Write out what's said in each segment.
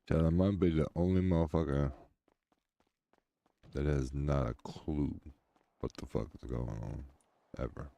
Chad, I might be the only motherfucker that has not a clue what the fuck is going on, ever.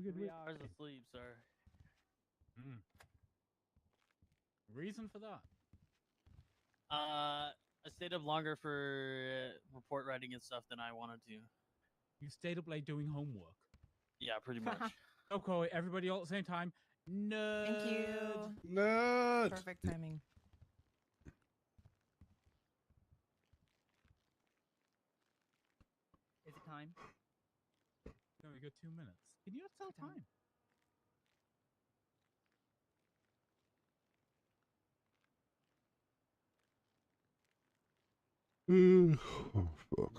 Good 3 hours of sleep, sir. Reason for that? I stayed up longer for report writing and stuff than I wanted to. You stayed up late doing homework. Yeah, pretty much. Okay, everybody all at the same time. Nerd. Thank you. Nerd. Perfect timing. Is it time? No, we got 2 minutes. Can you not tell time? Oh, fuck.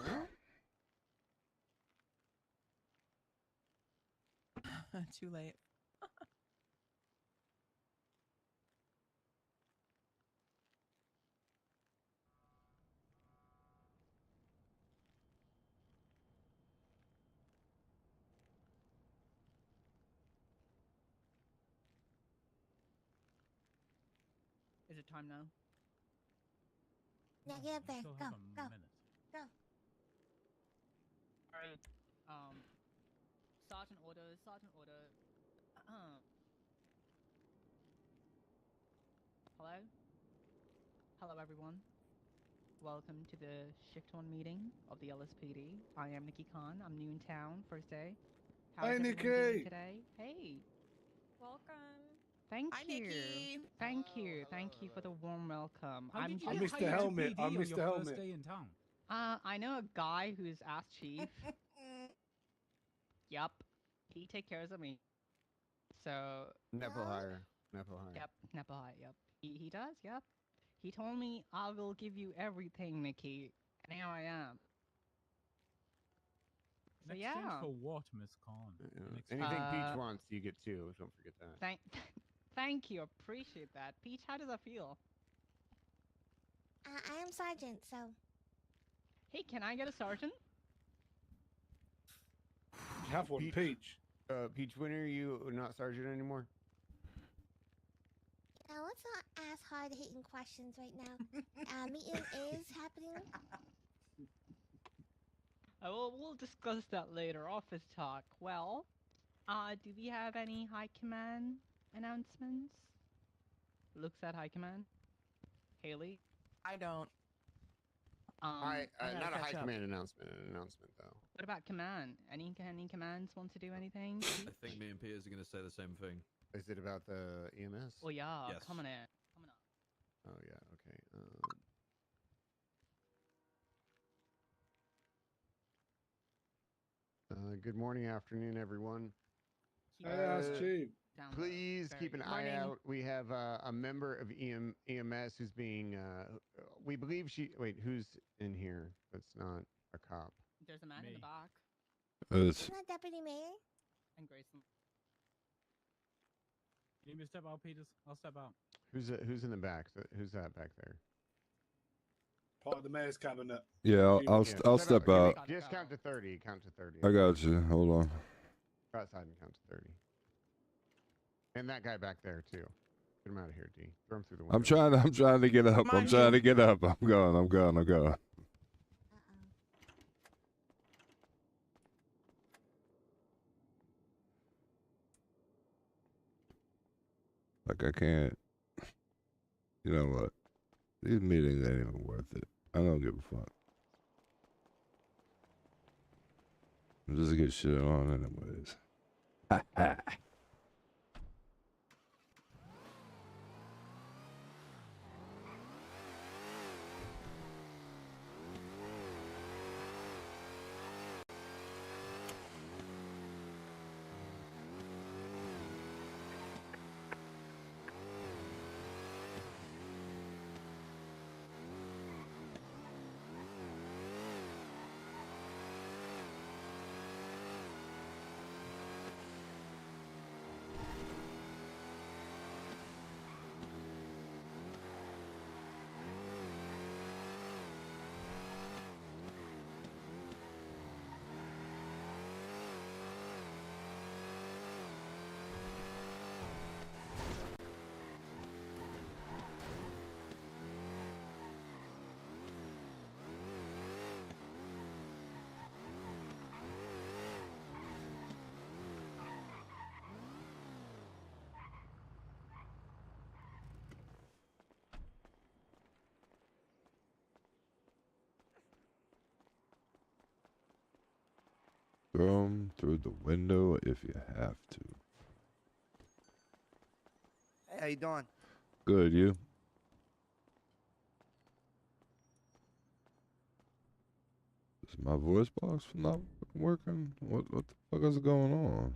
Too late. Is it time now? Yeah, get back. Still Go, have go, a minute. go. Alright. Sergeant order, sergeant order. Hello? Hello, everyone. Welcome to the shift one meeting of the LSPD. I am Nikki Khan. I'm new in town, first day. How's Hey, everyone Nikki. doing today? Hey. Welcome. Thank Hi, you. Nikki. Thank Hello, you. Thank hello, you for the hello. warm welcome. How did you I'm get missed just the hired to helmet. PD I on missed your the first helmet. day in town? I know a guy who's ass chief. Yup. He take cares of me. So Never hire. Never hire. yep, Nepal, yep. He does, yep. He told me I will give you everything, Nikki. And here I am. So In yeah. exchange for what, Miss Khan? In exchange Anything Uh, Peach wants, you get too. Don't forget that. thank you. Appreciate that. Peach, how does that feel? I am Sergeant, so Hey, can I get a sergeant? Have one, Peach. Peach. Peach, when are you not sergeant anymore? let's not ask hard-hitting questions right now. Meeting is happening. We'll discuss that later. Office talk. Well, do we have any high command announcements? Looks at high command. Haley. I don't. I gotta not a catch high up. command announcement. An announcement though. What about command? Any commands want to do anything? I think me and Piers are going to say the same thing. Is it about the EMS? Oh yeah, Yes. coming in. Coming up. Oh yeah. Okay. Good morning, afternoon, everyone. Keep Hey, it that's cheap. down low. Please Very keep an good. eye Morning. out. We have a member of EMS who's being. We believe she. Wait, who's in here? That's not a cop. There's a man in the Me. back. It's Isn't that Deputy Mayor? And Grayson. You need me to step out, Peters? I'll step out. Who's in the back? Who's that back there? Part of the mayor's cabinet. yeah. I'll Yeah, I'll shut up. step Give me- out. Gotta Just go. count to 30. Count to 30. I got you. Hold on. Go outside and count to 30. And that guy back there too. Get him out of here, D. Throw him through the window. I'm trying to get up. I'm Mind trying you. to get up. I'm going. Uh-oh. Like I can't. You know what? These meetings ain't even worth it. I don't give a fuck. I'm just get shit on anyways. Ha ha. Throw 'em through the window if you have to. Hey, how you doing? Good, you? Is my voice box not working? What the fuck is going on?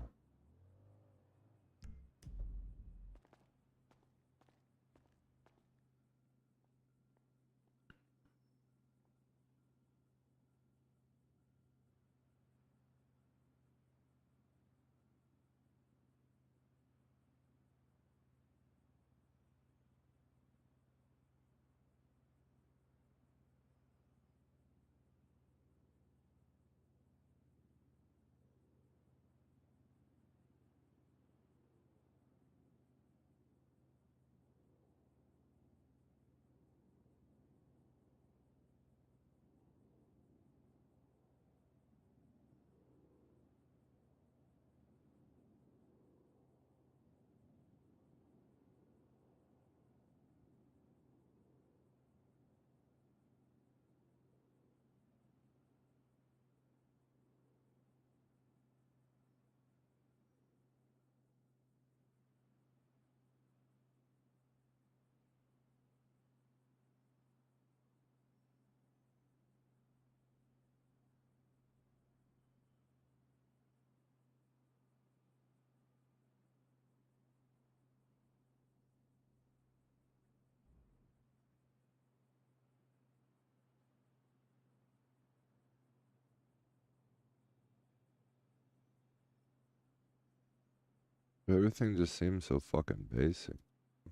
Everything just seems so fucking basic.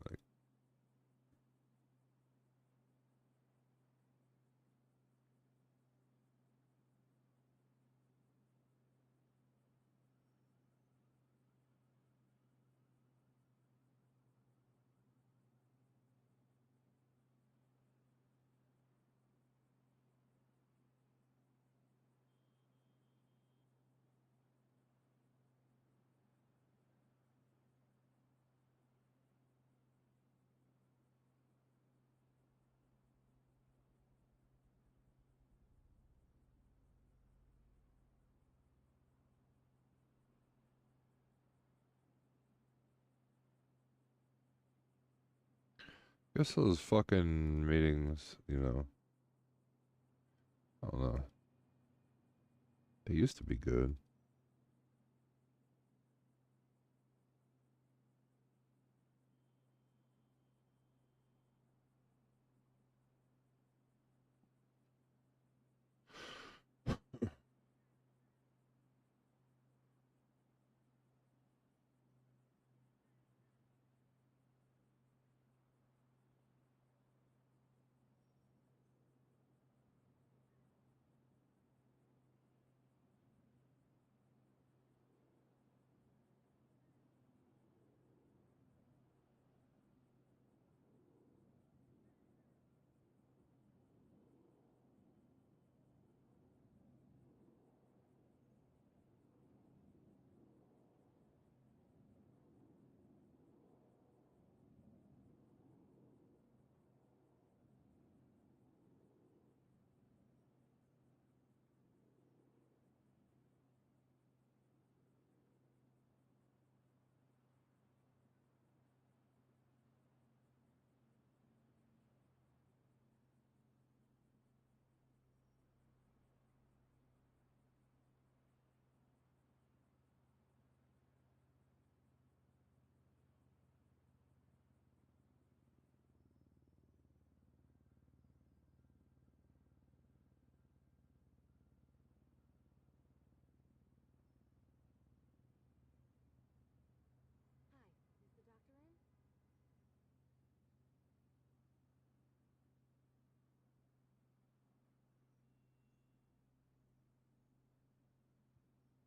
Like, guess those fucking meetings, you know, I don't know. They used to be good.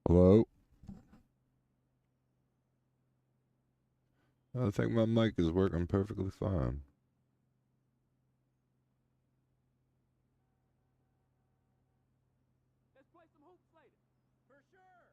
Hello? I think my mic is working perfectly fine. Let's play some hoops later. For sure.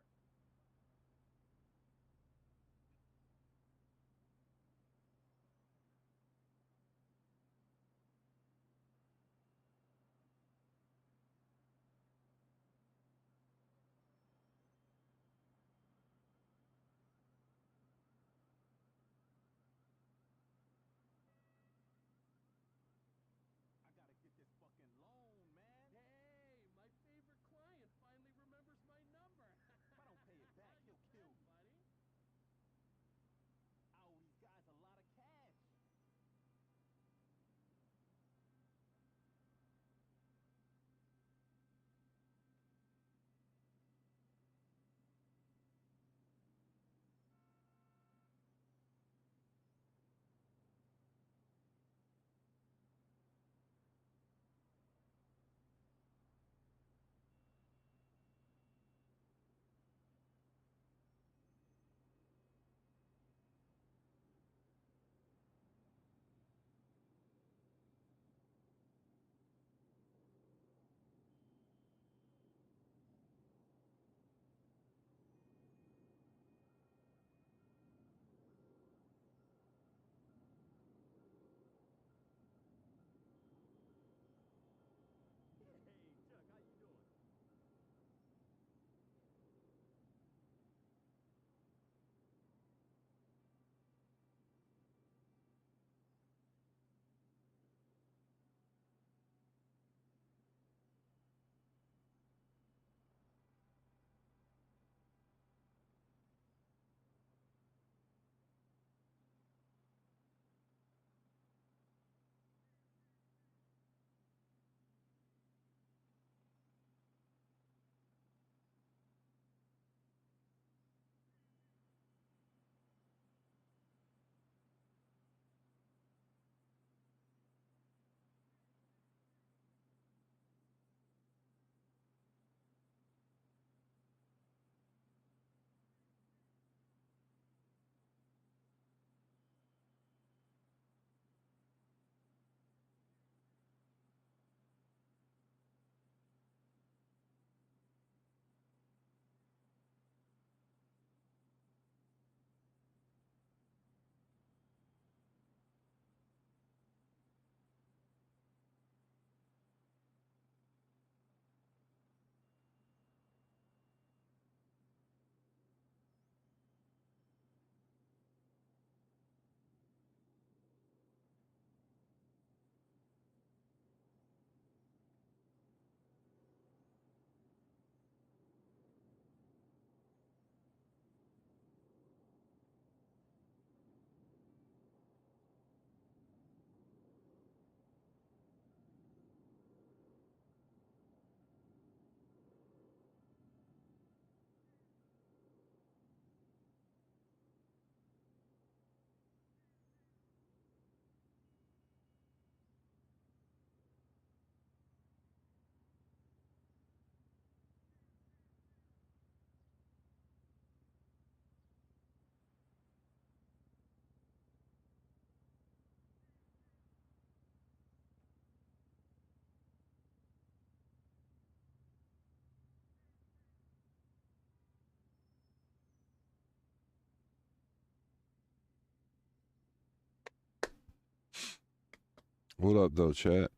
What up, though, chat?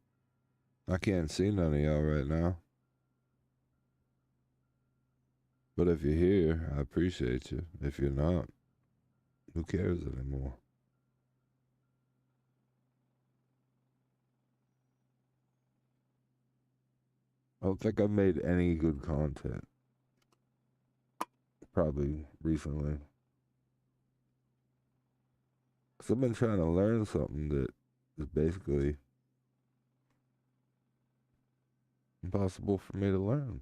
I can't see none of y'all right now. But if you're here, I appreciate you. If you're not, who cares anymore? I don't think I've made any good content. Probably recently. Because I've been trying to learn something that is basically impossible for me to learn.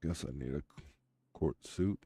Guess I need a court suit.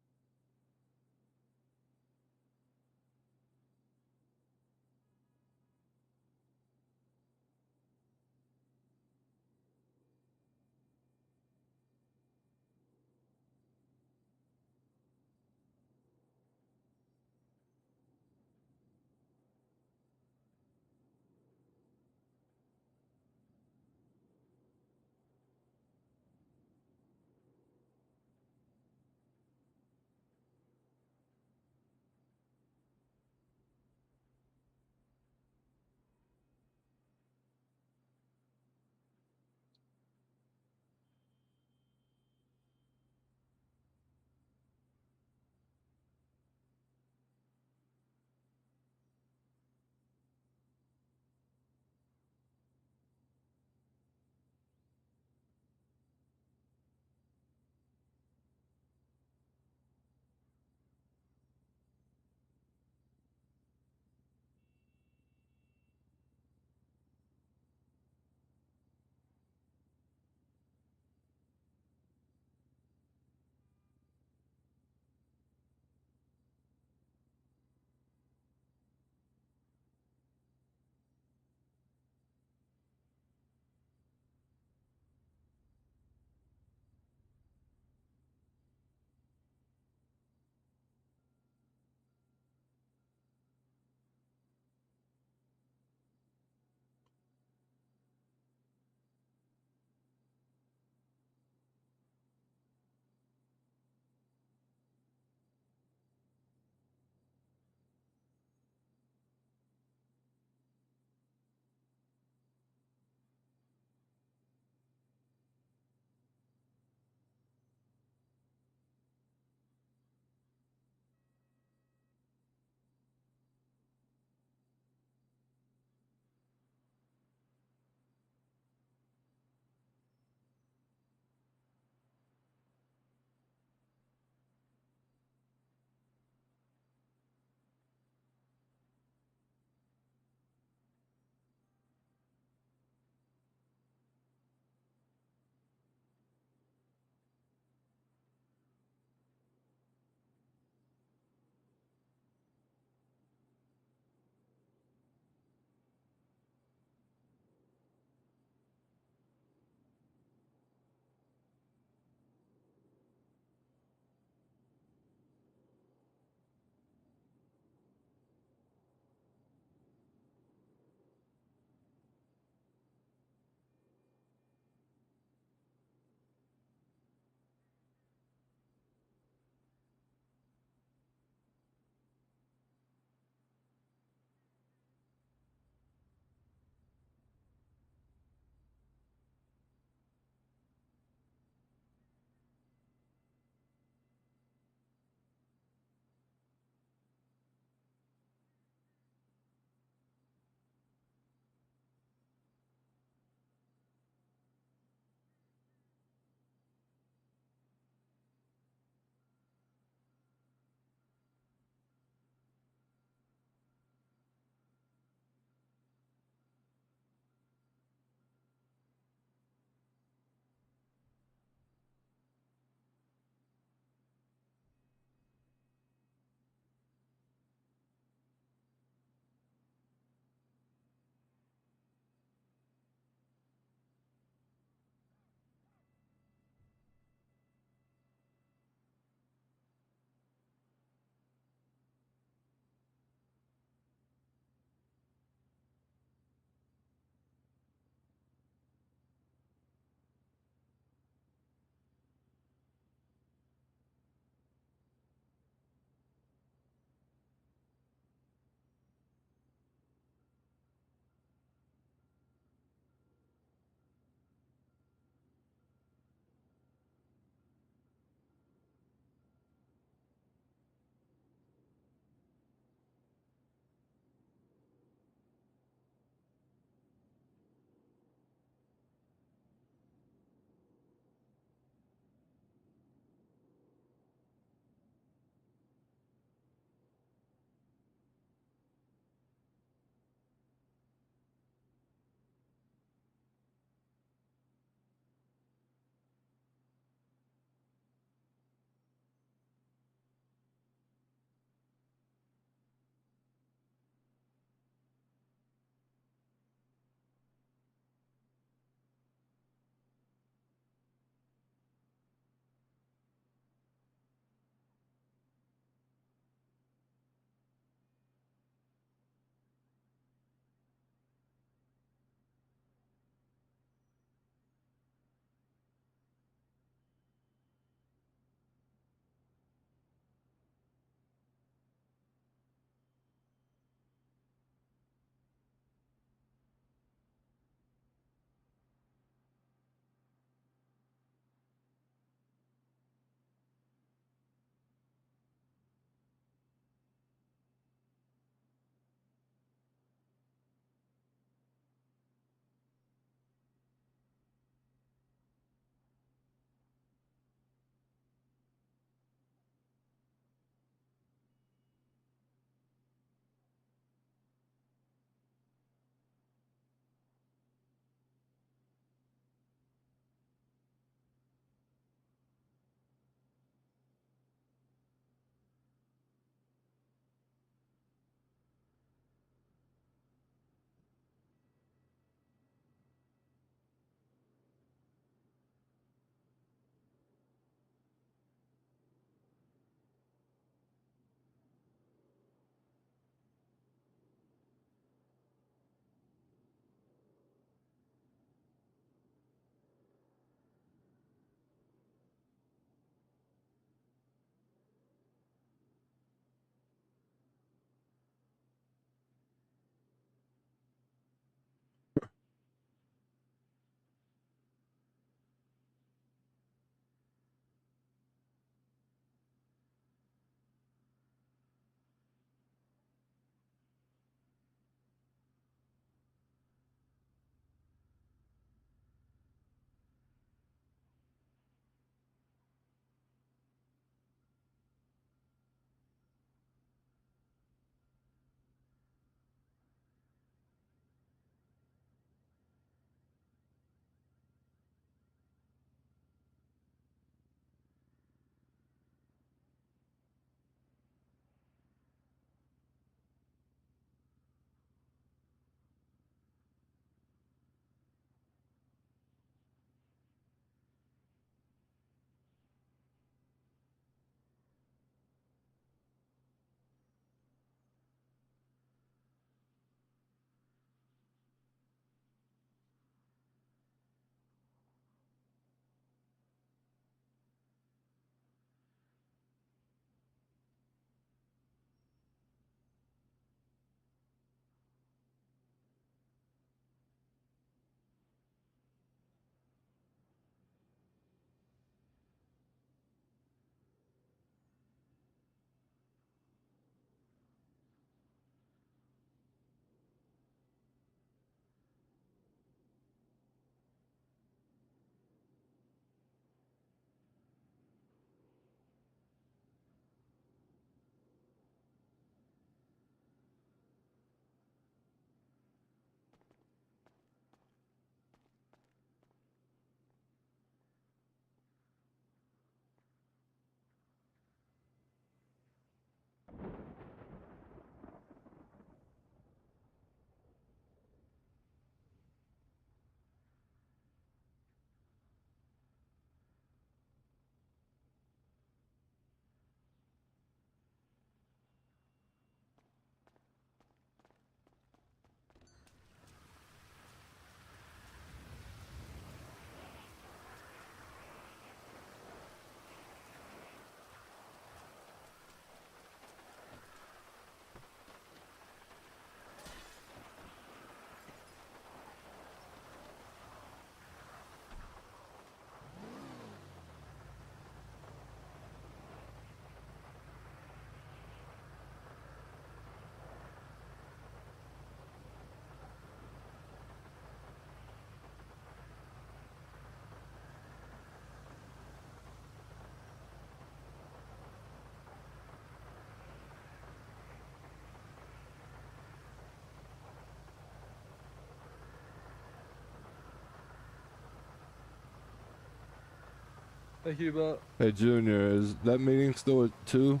Hey, Hubert. Hey, Junior, is that meeting still at 2?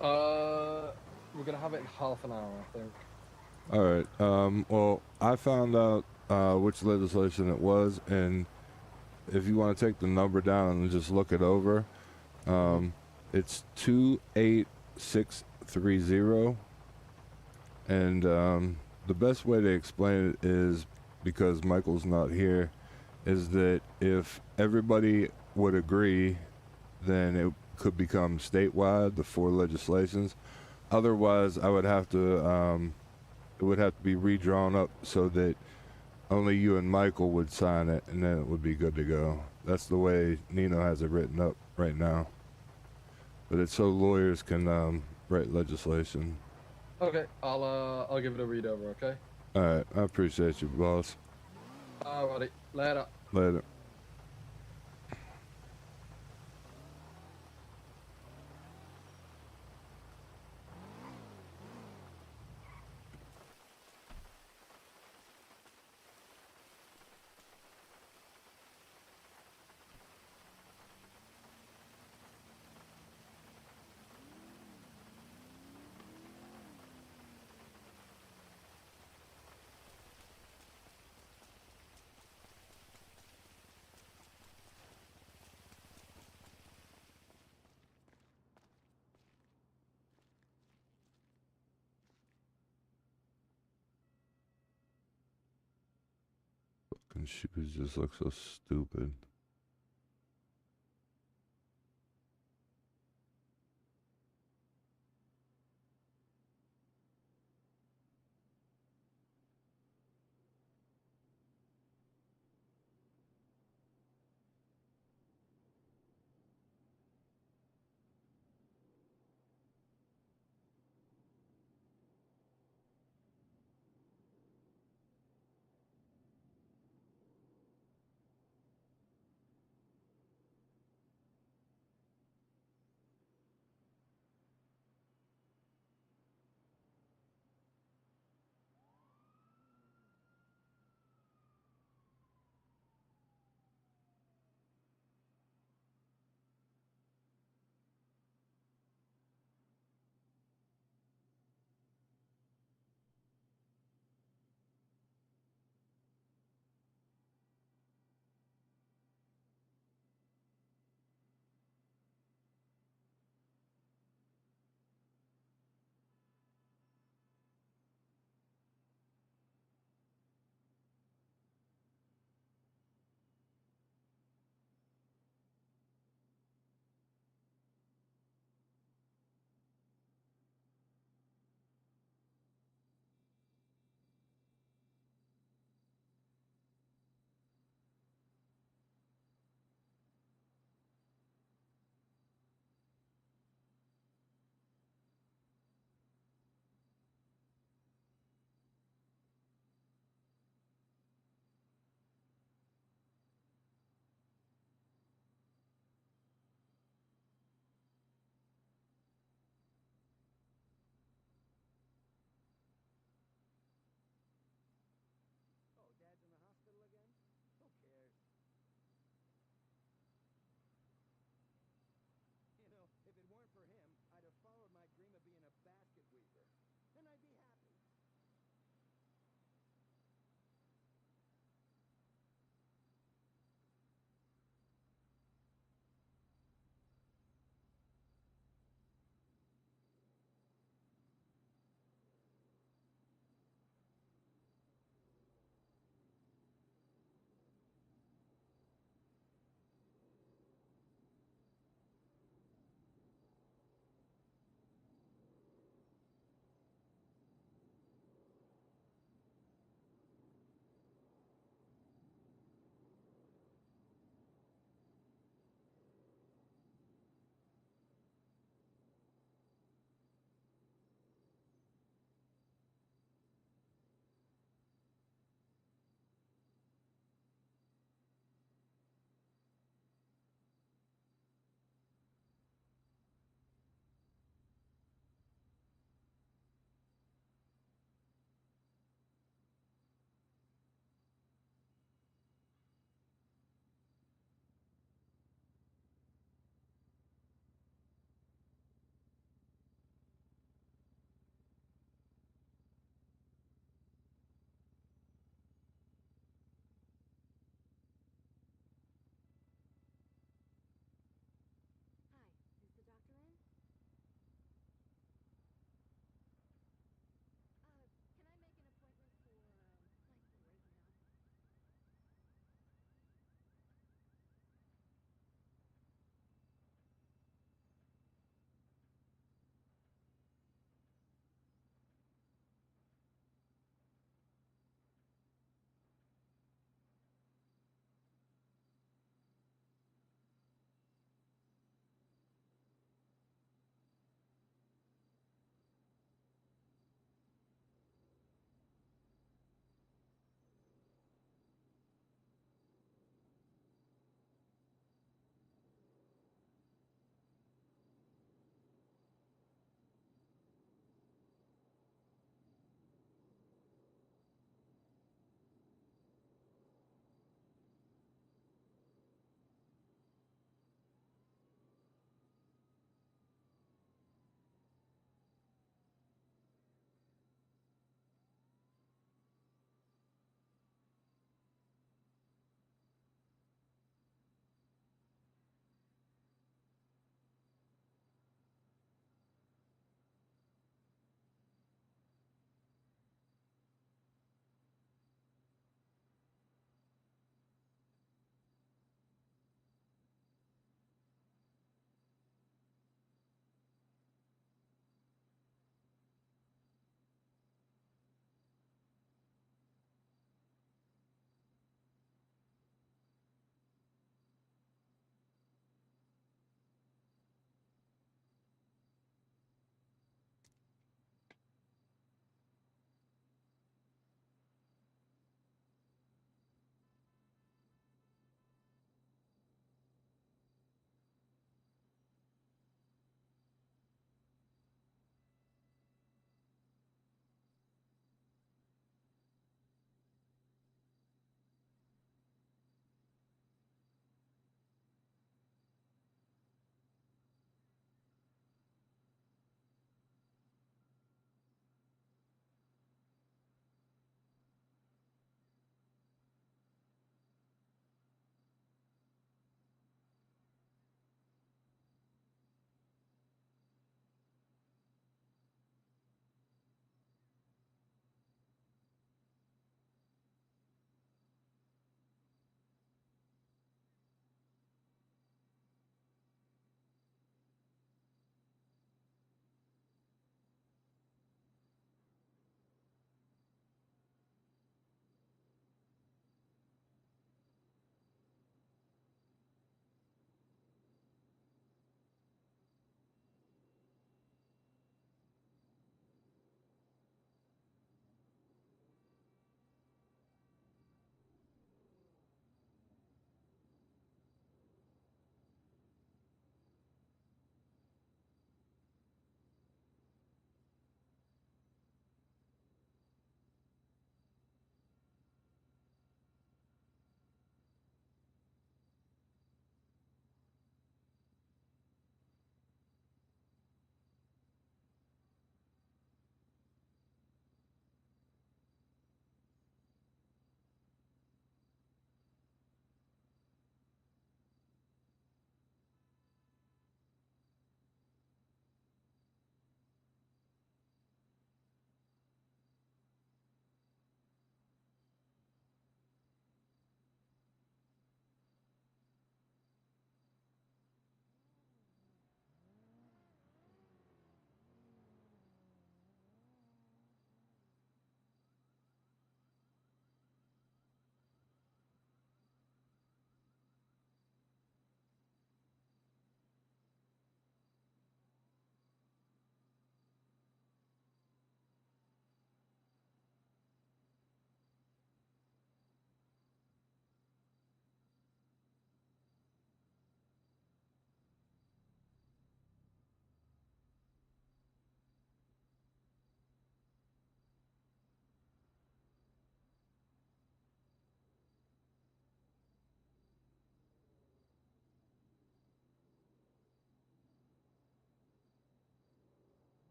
We're gonna have it in half an hour, I think. All right. Well, I found out which legislation it was, and if you want to take the number down and just look it over, it's 28630. And the best way to explain it is, because Michael's not here, is that if everybody would agree, then it could become statewide, the 4 legislations. Otherwise, I would have to, it would have to be redrawn up so that only you and Michael would sign it, and then it would be good to go. That's the way Nino has it written up right now. But it's so lawyers can write legislation. Okay, I'll give it a read over, okay? All right, I appreciate you, boss. Alrighty, later. Later. Fucking shoes just look so stupid.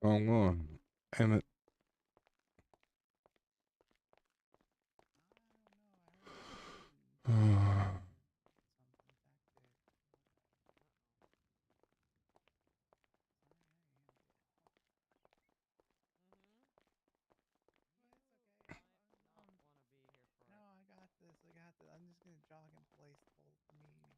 Wrong one. Damn it. No, I got this. I got this. I'm just gonna jog in place the whole meeting.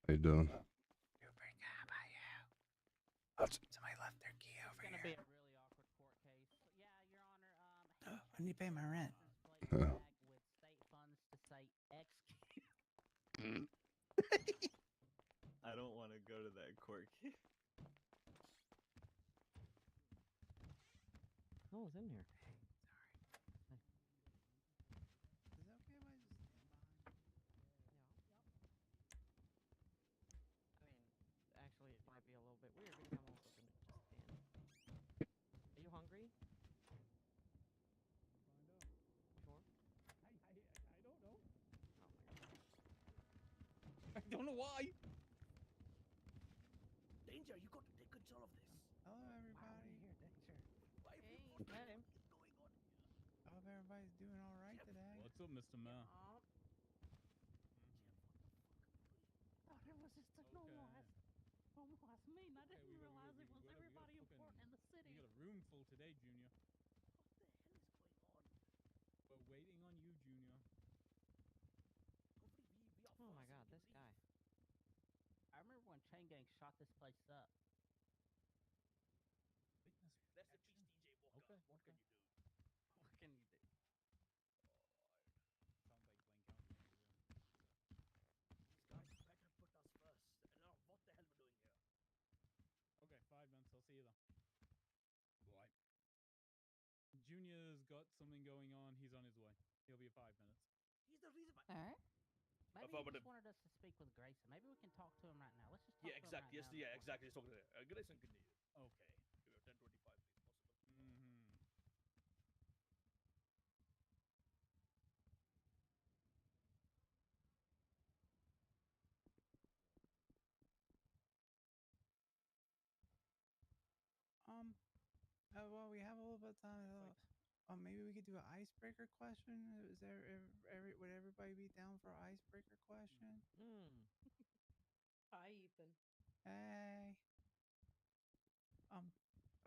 How you doing? Somebody left their key over It's gonna here. be a really awkward court case. Yeah, Your Honor. I need to pay my rent. Yeah. With state funds to say execute. I don't want to go to that court case. Oh, it's in here. Is it okay if I just stand behind you? I mean, actually, it might be a little bit weird because I'm also gonna just stand. Are you hungry? Sure. I don't know. Oh my god. I don't know why. Danger, you got to take control of this. Hello, everybody. Here, Danger. Why Hey, what met him. is going on here? I hope everybody's doing all right today. What's up, Mr. Mayor? Oh, there was just a normal ass meeting. I didn't realize it was everybody important in the city. We got a room full today, Junior. What the hell is going on? We're waiting on you, Junior. Hopefully we are Oh my fast god, and we this can guy. leave. I remember when Chain Gang shot this place up. Witness Rest in protection. peace, DJ Walker. Okay, What okay. can you do? What can you do? Sounds like Blaine County. These guys better put us first. Now, what the hell we're doing here? Okay, 5 minutes. I'll see you then. Boy. Junior's got something going on. He's on his way. He'll be 5 minutes. He's the reason why. All right. Maybe he Affirmative. just wanted us to speak with Grayson. Maybe we can talk to him right now. Let's just talk Yeah, to exactly. him right Yes, now. yeah, exactly. Just talking to Grayson, continue. Okay. Give me 10:25, please, possible. Mm-hmm. Well, we have a little bit of time. Maybe we could do an icebreaker question. Is there would everybody be down for an icebreaker question? Hi, Ethan. Hey.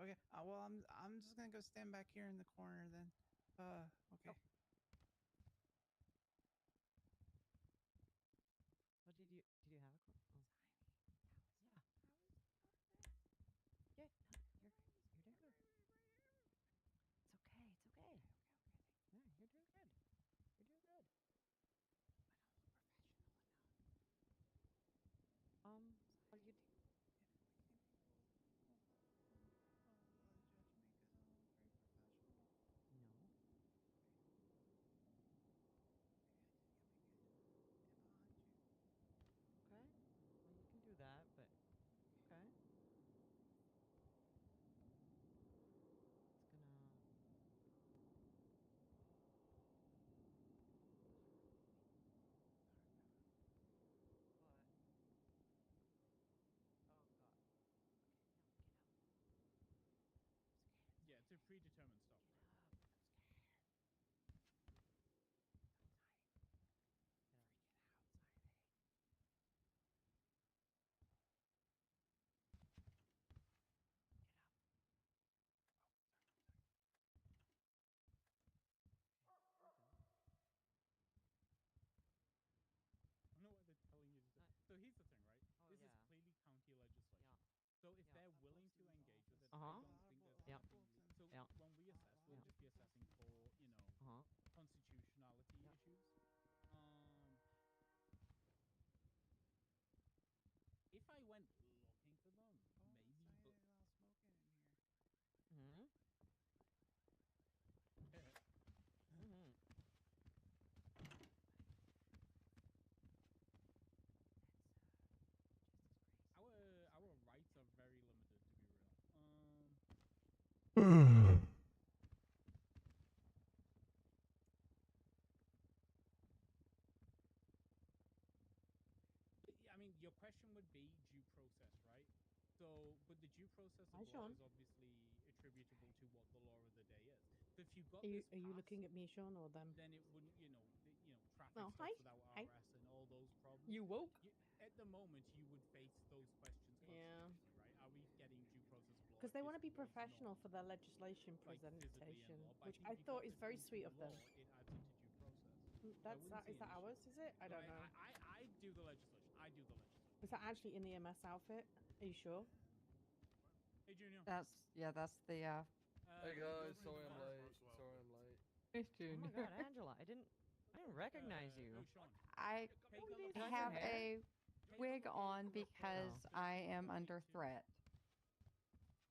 Okay. Well, I'm just gonna go stand back here in the corner then. Okay. What did you have a question? Yeah. Yeah, you're doing good. It's okay. It's okay. Yeah, you're doing good. You're doing good. What do you do? No. Okay. Well, you can do that, but okay. It's gonna. Yeah, it's a predetermined stop, right? I don't know why they're telling you to do. So here's the thing, right? Oh, This yeah. is clearly county legislation. Yeah. So if Yeah. they're willing to engage with it, Uh-huh. I don't think there's Yeah. anything. So Yeah. when we assess I mean, your question would be due process, right? So, but the due process Hi, of law Sean. is obviously attributable to what the law of the day is. So, if you got Are you, this are you pass, looking at me, Sean, or them? then it wouldn't, traffic Oh, stops hi. without Hi. RS and all those problems. You woke? At the moment, you would face those questions Yeah. constitutionally, right? Are we getting due process of law? Because they if want to this be was professional not, for their legislation like, physically in presentation, law? But which I I think if you thought got is this very into sweet the of them. law, it adds into due process. So I That's wouldn't see is an that issue. ours? Is it? I So don't know. I do the legislation. I do the legislation. Is that actually in the MS outfit? Are you sure? Hey, Junior. That's the. Hey go guys, read the sorry I'm fire late. marshal Sorry outfit. I'm late. Hey, Oh my Junior. god, Angela, I didn't recognize you. No, Sean. I Take a look. Did I have your hair? a wig on because Oh. I am under threat.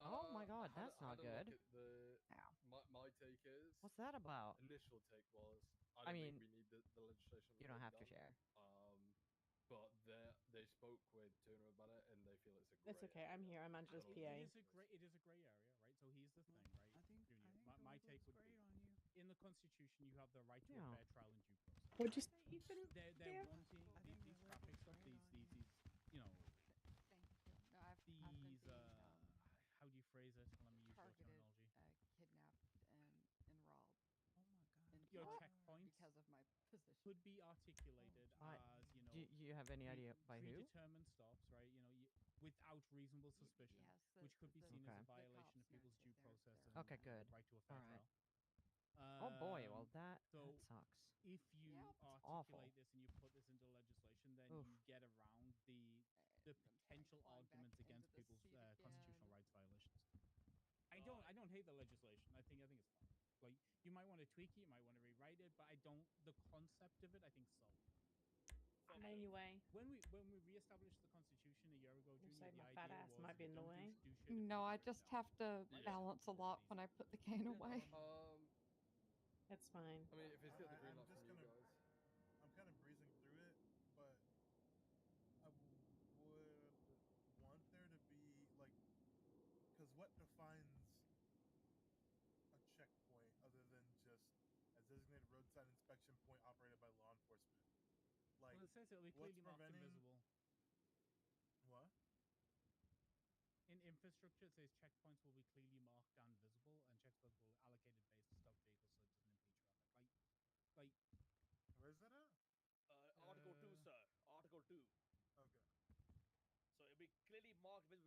Oh my god, I had, that's I not had a look good. at the. Ow. My take is. What's that about? Initial take was. I I don't mean, think we need the legislation. You don't have to done. share. But they spoke with Turner about it, and they feel it's a great. It's okay. I'm here. I'm Angela's So- PA. It is a gray area, right? So here's the thing, right? I think Junior, the my wig take looks would be great on you. In the Constitution, you have the right to Yeah. a fair trial and due process. What'd you right? say, Ethan? They're dear? wanting these I traffic think the wig stops, looks great on these you. you know Thank you. No, I've been these being how do you phrase it? Let me use your targeted, terminology. kidnapped, and enthralled Oh my god. in Your Florida checkpoints because of my position. could be articulated But as do you have any idea by who? predetermined stops, right? Without reasonable suspicion, yes, which could be seen Okay. as a the violation of cops people's due nurses, process they're and Okay, good. right to a fair Alright. trial. Oh boy, well that so sucks. if you Yep. It's articulate awful. this and you put this into legislation, then Oof. you get around the I'm trying to potential climb back arguments into against the people's seat constitutional again. rights violations. I don't hate the legislation. I think it's fine. Like, you might want to tweak it, you might want to rewrite it, but I don't. The concept of it, I think, solid. Anyway, When we reestablished the Constitution a year ago, I'm Junior, sorry, the my fat idea ass was might be you don't annoying. do shit. If No, it's I written just down. have to Yeah. balance a lot when I put the cane away. It's fine. I mean, if it's still the green I'm light just from you gonna- guys. I'm kind of breezing through it, but I would want there to be like, because what defines a checkpoint other than just a designated roadside inspection point operated by law enforcement? Like, Well, it says it'll be what's clearly marked and preventing? visible. What? In infrastructure, it says checkpoints will be clearly marked and visible, and checkpoints will be allocated based on stopped vehicles so it doesn't impede traffic. Like, Where's that at? Article 2, sir. Article 2. Okay. So it'll be clearly marked with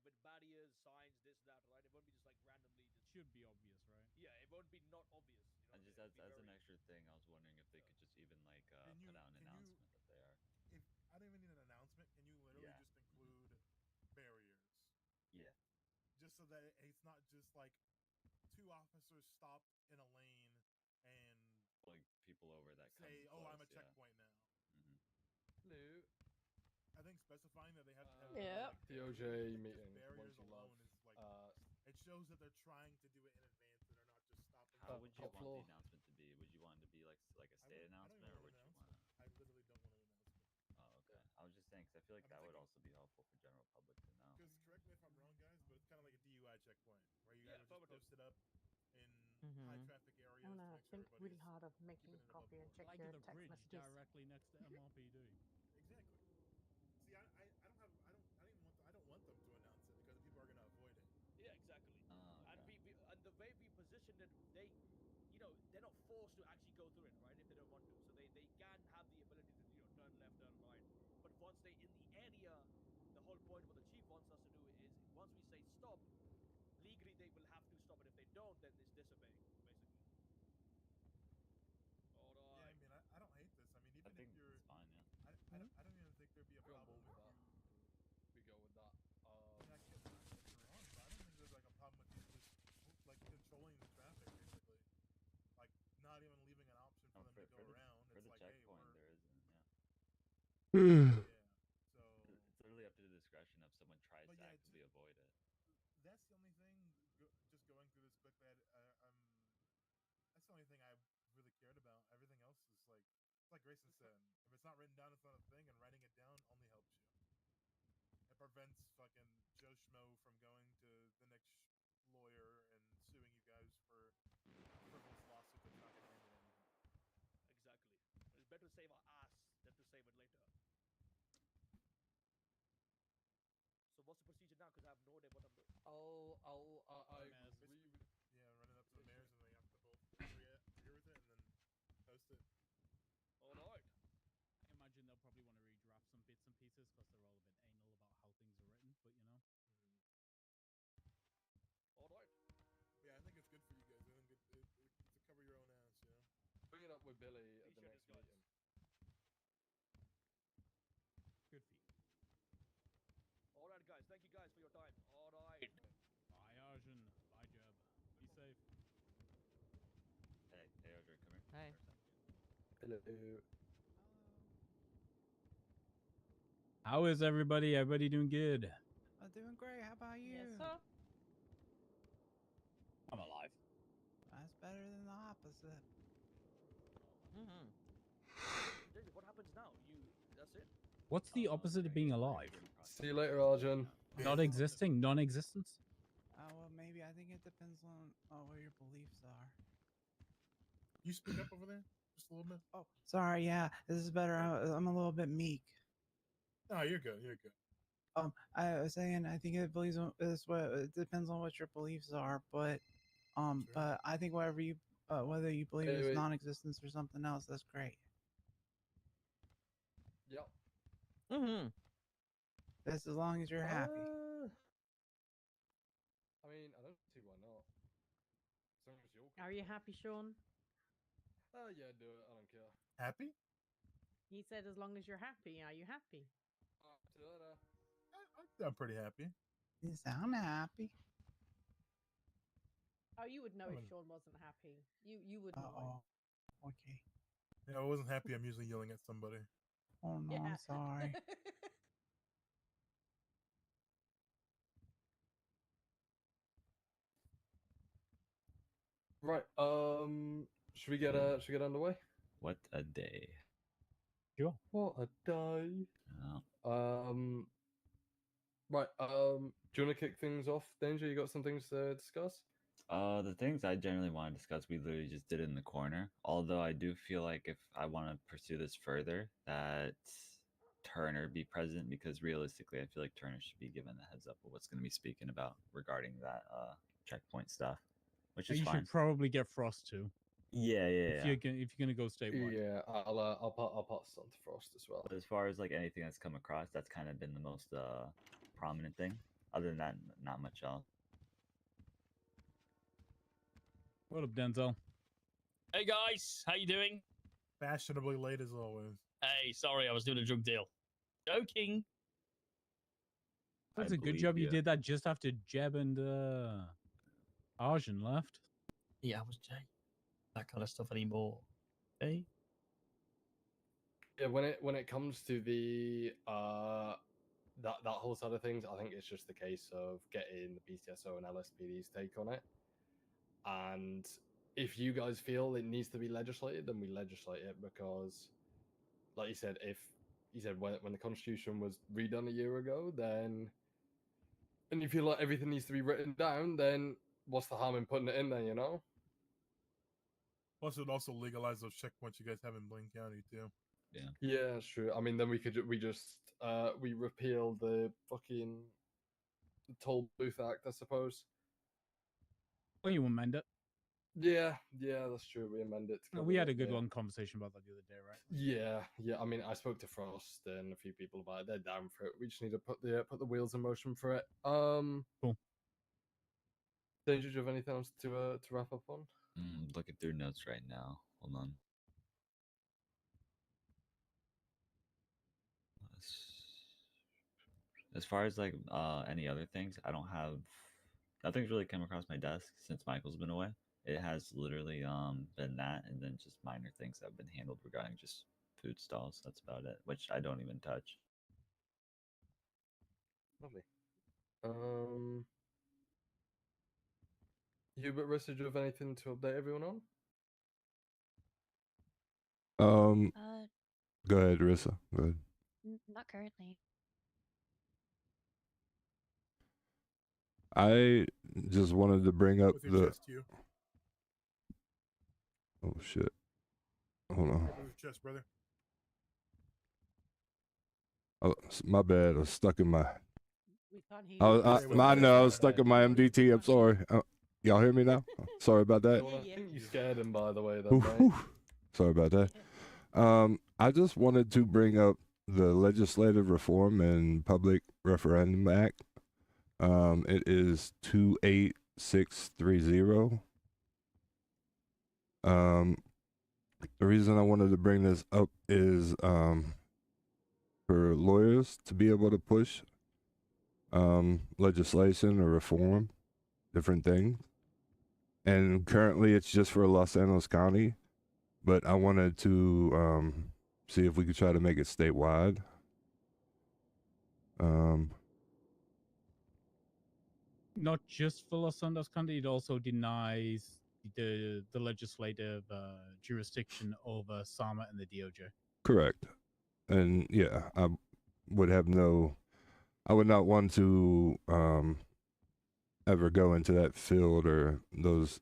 with barriers, signs, this, that, right? It won't be just like randomly. Should be obvious, right? Yeah, it won't be not obvious. And just as an extra thing, I was wondering if they could just even like put out an announcement that they are. If I don't even need an announcement, can you literally Yeah. just include barriers? Yeah. Just so that it's not just like two officers stop in a lane and Pulling people over that say, come "Oh, I'm a close, yeah. checkpoint now." Hello. I think specifying that they have to have Yep. like, DOJ barriers meeting. barriers Once you alone love. is like it shows that they're trying to do it in advance and they're not just stopping. How would you top want floor. the announcement to be? Would you want it to be like a state announcement, or would you want to? I literally don't want an announcement. Oh, okay. I was just saying because I feel like I'm that would thinking- also be helpful for general public to know. Because correct me if I'm wrong, guys, but it's kind of like a DUI checkpoint where you Yeah, guys would just post it up in high traffic areas I'm to gonna make sure think really everybody's hard of making keeping it above coffee and board. check Like your the text bridge messages. directly next to MRPD. Exactly. See, I don't want them to announce it because people are gonna avoid it. Yeah, exactly. Oh, And okay. and the way we position it, they're not forced to actually go through it, right? If they don't want to, so they can have the ability to turn left, turn right. But once they in the area, the whole point what the chief wants us to do is once we say stop, legally they will have to stop it. If they don't, then it's disobeying, basically. All Yeah, right. I mean, I don't hate this. I mean, even I think if you're, it's fine. Yeah. I don't even think there'd be a We're on problem board with with you. that. We go with that. I mean, I could be wrong, but I don't think there's like a problem with you just like controlling the traffic, basically. Like not even leaving an option for them to go around. For It's the like, hey, checkpoint, we're there isn't. Yeah. yeah. So It's literally up to the discretion if someone tries But to yeah, actively avoid it. that's the only thing. Just going through this quickly, that's the only thing I really cared about. Everything else is like Grayson said. If it's not written down, it's not a thing, and writing it down only helps you. It prevents fucking Joe Schmo from going to the next lawyer and suing you guys for a frivolous lawsuit that's not going to end in anything. Exactly. It's better to save our ass than to save it later. So what's the procedure now? Because I have no idea what I'm doing. I agree with. Yeah, run it up to the mayor's, and they have to both agree with it, and then post it. All right. I imagine they'll probably want to redraft some bits and pieces because they're all a bit anal about how things are written, but you know. All right. Yeah, I think it's good for you guys. I think it's to cover your own ass, you know. Bring it up with Billy at the T-shirt next is guys. meeting. Good for you. All right, guys. Thank you guys for your time. All right. Bye, Arjun. Bye, Jeb. Be safe. Hey, Audrey, come here. Hey. Hello. How is everybody? Everybody doing good? I'm doing great. How about you? Yes, sir. I'm alive. That's better than the opposite. Mm-hmm. David, what happens now? That's it? What's the opposite of being alive? See you later, Arjun. Not existing? Non-existence? Well, maybe. I think it depends on what your beliefs are. You speak up over there just a little bit. Oh, sorry. Yeah, this is better. I'm a little bit meek. No, you're good. You're good. I was saying I think it believes this way. It depends on what your beliefs are, but Sure. but I think whether you believe Wait, it's wait. non-existence or something else, that's great. Yep. Mm-hmm. That's as long as you're happy. I mean, I don't see why not. As long as you're cool. Are you happy, Sean? Yeah, do it. I don't care. Happy? He said as long as you're happy. Are you happy? See you later. I'm pretty happy. You sound happy. Oh, you would know I if mean- Sean wasn't happy. You would know. Oh, okay. Yeah, I wasn't happy. I'm usually yelling at somebody. Oh no, Yeah. I'm sorry. Right. Should we get underway? What a day. Sure. What a day. Oh. Right. Do you want to kick things off, Danger? You got some things to discuss? The things I generally want to discuss, we literally just did in the corner. Although I do feel like if I want to pursue this further, that Turner be present, because realistically, I feel like Turner should be given the heads up of what's going to be speaking about regarding that checkpoint stuff, which is You fine. should probably get Frost too. Yeah. If you're gonna go statewide. Yeah, I'll pass on to Frost as well. But as far as like anything that's come across, that's kind of been the most prominent thing. Other than that, not much else. What up, Denzel? Hey guys, how you doing? Fashionably late as always. Hey, sorry, I was doing a drug deal. Joking. That's a good job you did that just after Jeb and Arjun left. Yeah, I was Jay. That kind of stuff anymore. Hey. Yeah, when it comes to the that whole side of things, I think it's just the case of getting the PCSO and LSPD's take on it. And if you guys feel it needs to be legislated, then we legislate it, because, like you said, when the Constitution was redone a year ago, then, and you feel like everything needs to be written down, then what's the harm in putting it in there, you know? Plus, it would also legalize those checkpoints you guys have in Blaine County too. Yeah, that's true. I mean, then we repeal the fucking Toll Booth Act, I suppose. Well, you amend it. Yeah, that's true. We amend it. We had a good long conversation about that the other day, right? Yeah. I mean, I spoke to Frost and a few people about it. They're down for it. We just need to put the wheels in motion for it. Cool. Danger, do you have anything else to wrap up on? Looking through notes right now. Hold on. As far as like any other things, I don't have nothing's really come across my desk since Michael's been away. It has literally been that, and then just minor things that have been handled regarding just food stalls. That's about it, which I don't even touch. Lovely. Hubert, Rissa, do you have anything to update everyone on? Go ahead, Rissa. Go ahead. Not currently. I just wanted to bring up With your the. chest, Hugh. Oh shit! Hold on. With your chest, brother. Oh, my bad. I was stuck in my. We can't hear I, you. was, I know I was stuck in my MDT. I'm sorry. Y'all hear me now? Sorry about that. Sean, I think you scared him, by the way, then, Whew, mate. whew. Sorry about that. I just wanted to bring up the Legislative Reform and Public Referendum Act. It is 28630. The reason I wanted to bring this up is for lawyers to be able to push legislation or reform different things. And currently it's just for Los Angeles County, but I wanted to see if we could try to make it statewide. Not just for Los Angeles County, it also denies the legislative jurisdiction over SAMA and the DOJ. Correct. And yeah, I would not want to ever go into that field or those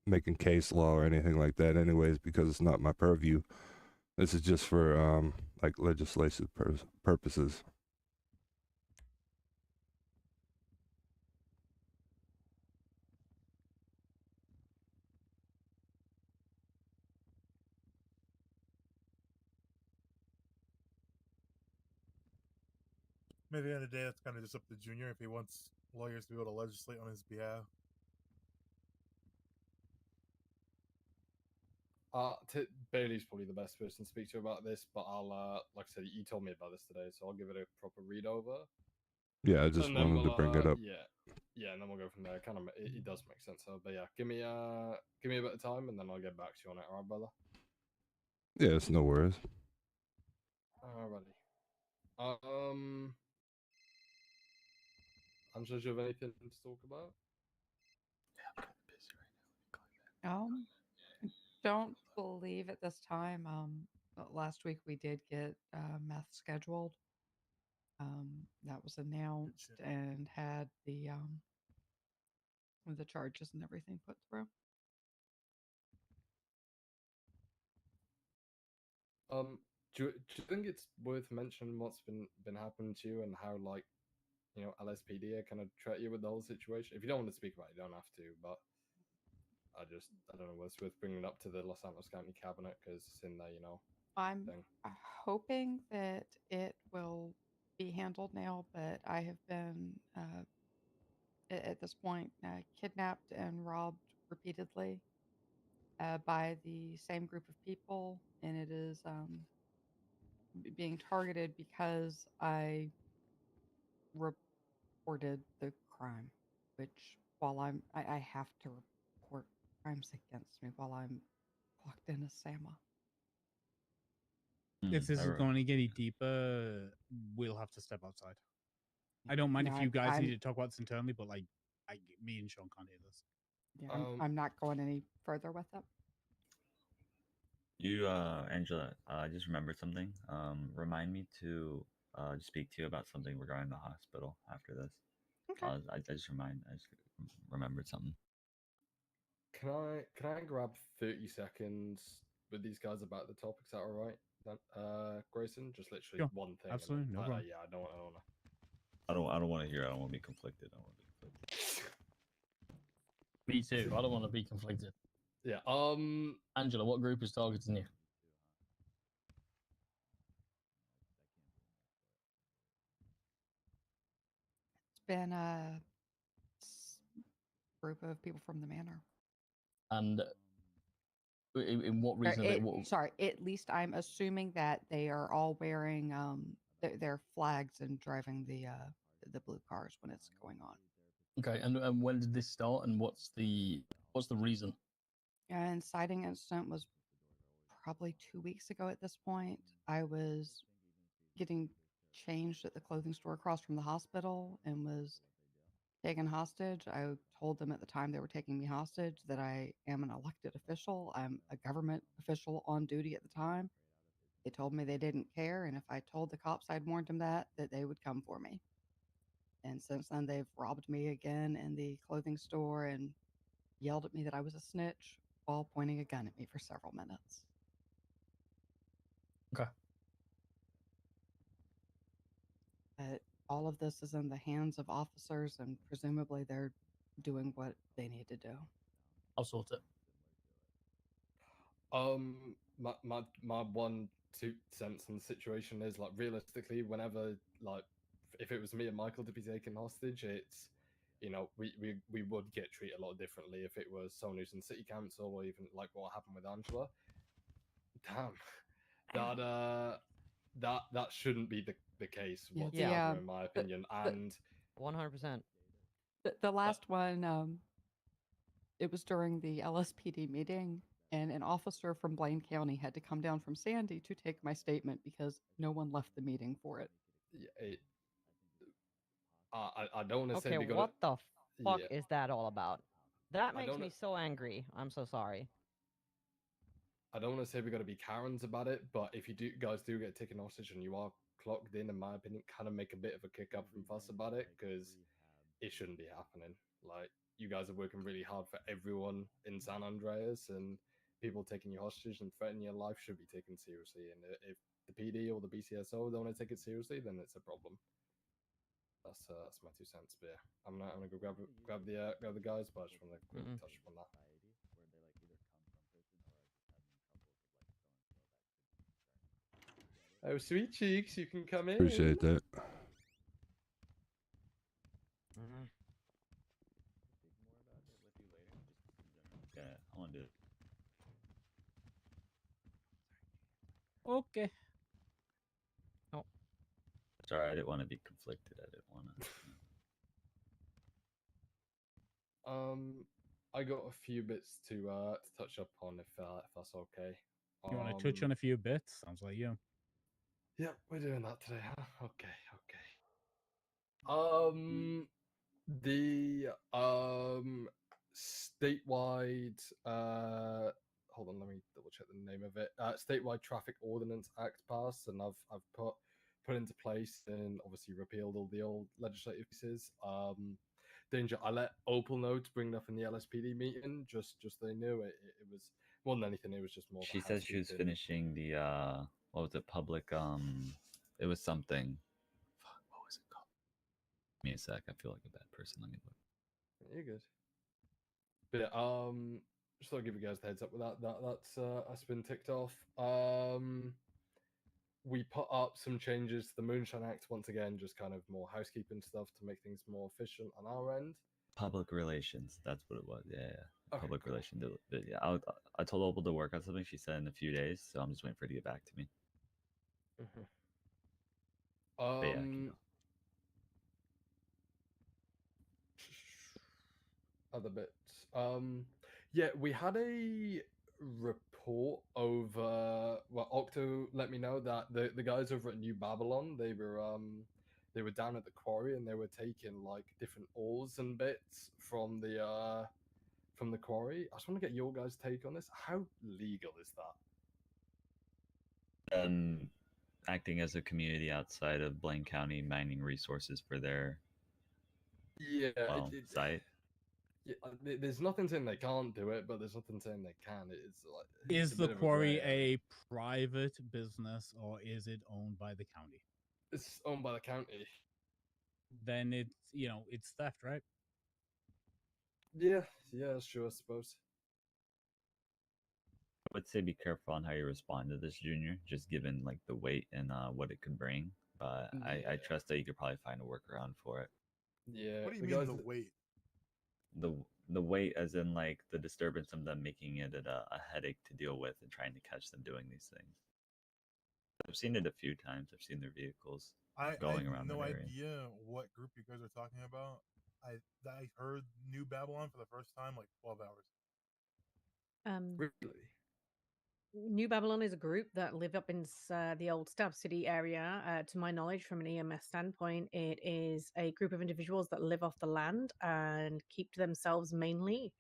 making case law or anything like that anyways, because it's not my purview. This is just for like legislative purposes. Maybe at the end of the day, it's kind of just up to Junior if he wants lawyers to be able to legislate on his behalf. Bailey's probably the best person to speak to about this, but I'll, like I said, you told me about this today, so I'll give it a proper read over. Yeah, I just And then wanted to bring it up. Yeah, and then we'll go from there. Kind of, it does make sense. So, but yeah, give me a bit of time, and then I'll get back to you on it. All right, brother. Yeah, it's no worries. Alrighty. Angela, do you have anything to talk about? Don't believe at this time. Last week we did get meth scheduled. That was announced and had the charges and everything put through. Do you think it's worth mentioning what's been happening to you and how, like, you know, LSPD are kind of treat you with the whole situation? If you don't want to speak about it, you don't have to. But I don't know what's worth bringing up to the Los Angeles County Cabinet because it's in there, you know. I'm hoping that it will be handled now, but I have been at this point kidnapped and robbed repeatedly by the same group of people, and it is being targeted because I reported the crime, which while I have to report crimes against me while I'm clocked in as SAMA. If this is Alright. going to get any deeper, we'll have to step outside. I don't mind No, if you guys I'm- need to talk about this internally, but like, me and Sean can't hear this. Yeah, I'm not going any further with it. You, Angela, I just remembered something. Remind me to speak to you about something regarding the hospital after this. Okay. I just remembered something. Can I grab 30 seconds with these guys about the topic? Is that all right? Grayson, just literally Sure. one thing. Absolutely, no problem. Yeah, I don't want to. I don't want to hear. I don't want to be conflicted. I don't want to be conflicted. Me too. I don't want to be conflicted. Yeah. Angela, what group is targeting you? It's been a group of people from the manor. And in what reason? Sorry, at least I'm assuming that they are all wearing their flags and driving the blue cars when it's going on. Okay, and when did this start? And what's the reason? And inciting incident was probably 2 weeks ago at this point. I was getting changed at the clothing store across from the hospital and was taken hostage. I told them at the time they were taking me hostage that I am an elected official. I'm a government official on duty at the time. They told me they didn't care, and if I told the cops I'd warned them that they would come for me. And since then, they've robbed me again in the clothing store and yelled at me that I was a snitch while pointing a gun at me for several minutes. Okay. But all of this is in the hands of officers, and presumably they're doing what they need to do. I'll sort it. My 1 2 cents on the situation is like realistically, whenever like if it was me and Michael to be taken hostage, it's we would get treated a lot differently if it was someone who's in city council or even like what happened with Angela. Damn, that shouldn't be the case Yeah, whatsoever, in my opinion. And 100%. The last one, it was during the LSPD meeting, and an officer from Blaine County had to come down from Sandy to take my statement because no one left the meeting for it. I don't want to Okay, say we got what the fuck yeah. is that all about? That I makes don't me so angry. I'm so sorry. I don't want to say we got to be Karens about it, but if you guys do get taken hostage and you are clocked in my opinion, kind of make a bit of a kick up and fuss about it because it shouldn't be happening. Like, you guys are working really hard for everyone in San Andreas, and people taking you hostage and threatening your life should be taken seriously. And if the PD or the BCSO don't want to take it seriously, then it's a problem. That's my 2 cents. But yeah, I'm gonna go grab the guys, but I just want to quickly touch upon that. Oh, sweet cheeks, you can come in. Appreciate that. Yeah, I want to do it. Okay. Oh. Sorry, I didn't want to be conflicted. I didn't want to. I got a few bits to touch up on if that's okay. You want to touch on a few bits? Sounds like you. Yep, we're doing that today, huh? Okay. The statewide hold on, let me double check the name of it. Statewide Traffic Ordinance Act passed, and I've put into place and obviously repealed all the old legislative pieces. Danger. I let Opal know to bring it up in the LSPD meeting, just so they knew it. It was more than anything. It was just more. She said she was finishing the what was it? Public it was something. Fuck, what was it called? Give me a sec. I feel like a bad person. Let me look. You're good. But just thought I'd give you guys the heads up with that's been ticked off. We put up some changes to the Moonshine Act once again, just kind of more housekeeping stuff to make things more efficient on our end. Public relations. That's what it was. Yeah. Okay, Public cool. relations. Yeah, I told Opal to work on something. She said in a few days, so I'm just waiting for her to get back to me. But yeah, other bits. Yeah, we had a report over. Well, Octo let me know that the guys over at New Babylon, they were down at the quarry and they were taking like different ores and bits from the quarry. I just want to get your guys' take on this. How legal is that? Acting as a community outside of Blaine County, mining resources for their site. Yeah, there's nothing saying they can't do it, but there's nothing saying they can. It's like Is the quarry a private business or is it owned by the county? It's owned by the county. Then it's theft, right? Yeah, sure, I suppose. I would say be careful on how you respond to this, Junior, just given like the weight and what it could bring. But I trust that you could probably find a workaround for it. Yeah. What do you mean the weight? The weight, as in like the disturbance of them making it a headache to deal with and trying to catch them doing these things. I've seen it a few times. I've seen their vehicles going around. I have no that area. idea what group you guys are talking about. I heard New Babylon for the first time like 12 hours. Really? New Babylon is a group that live up in the old Stab City area. To my knowledge, from an EMS standpoint, it is a group of individuals that live off the land and keep to themselves mainly.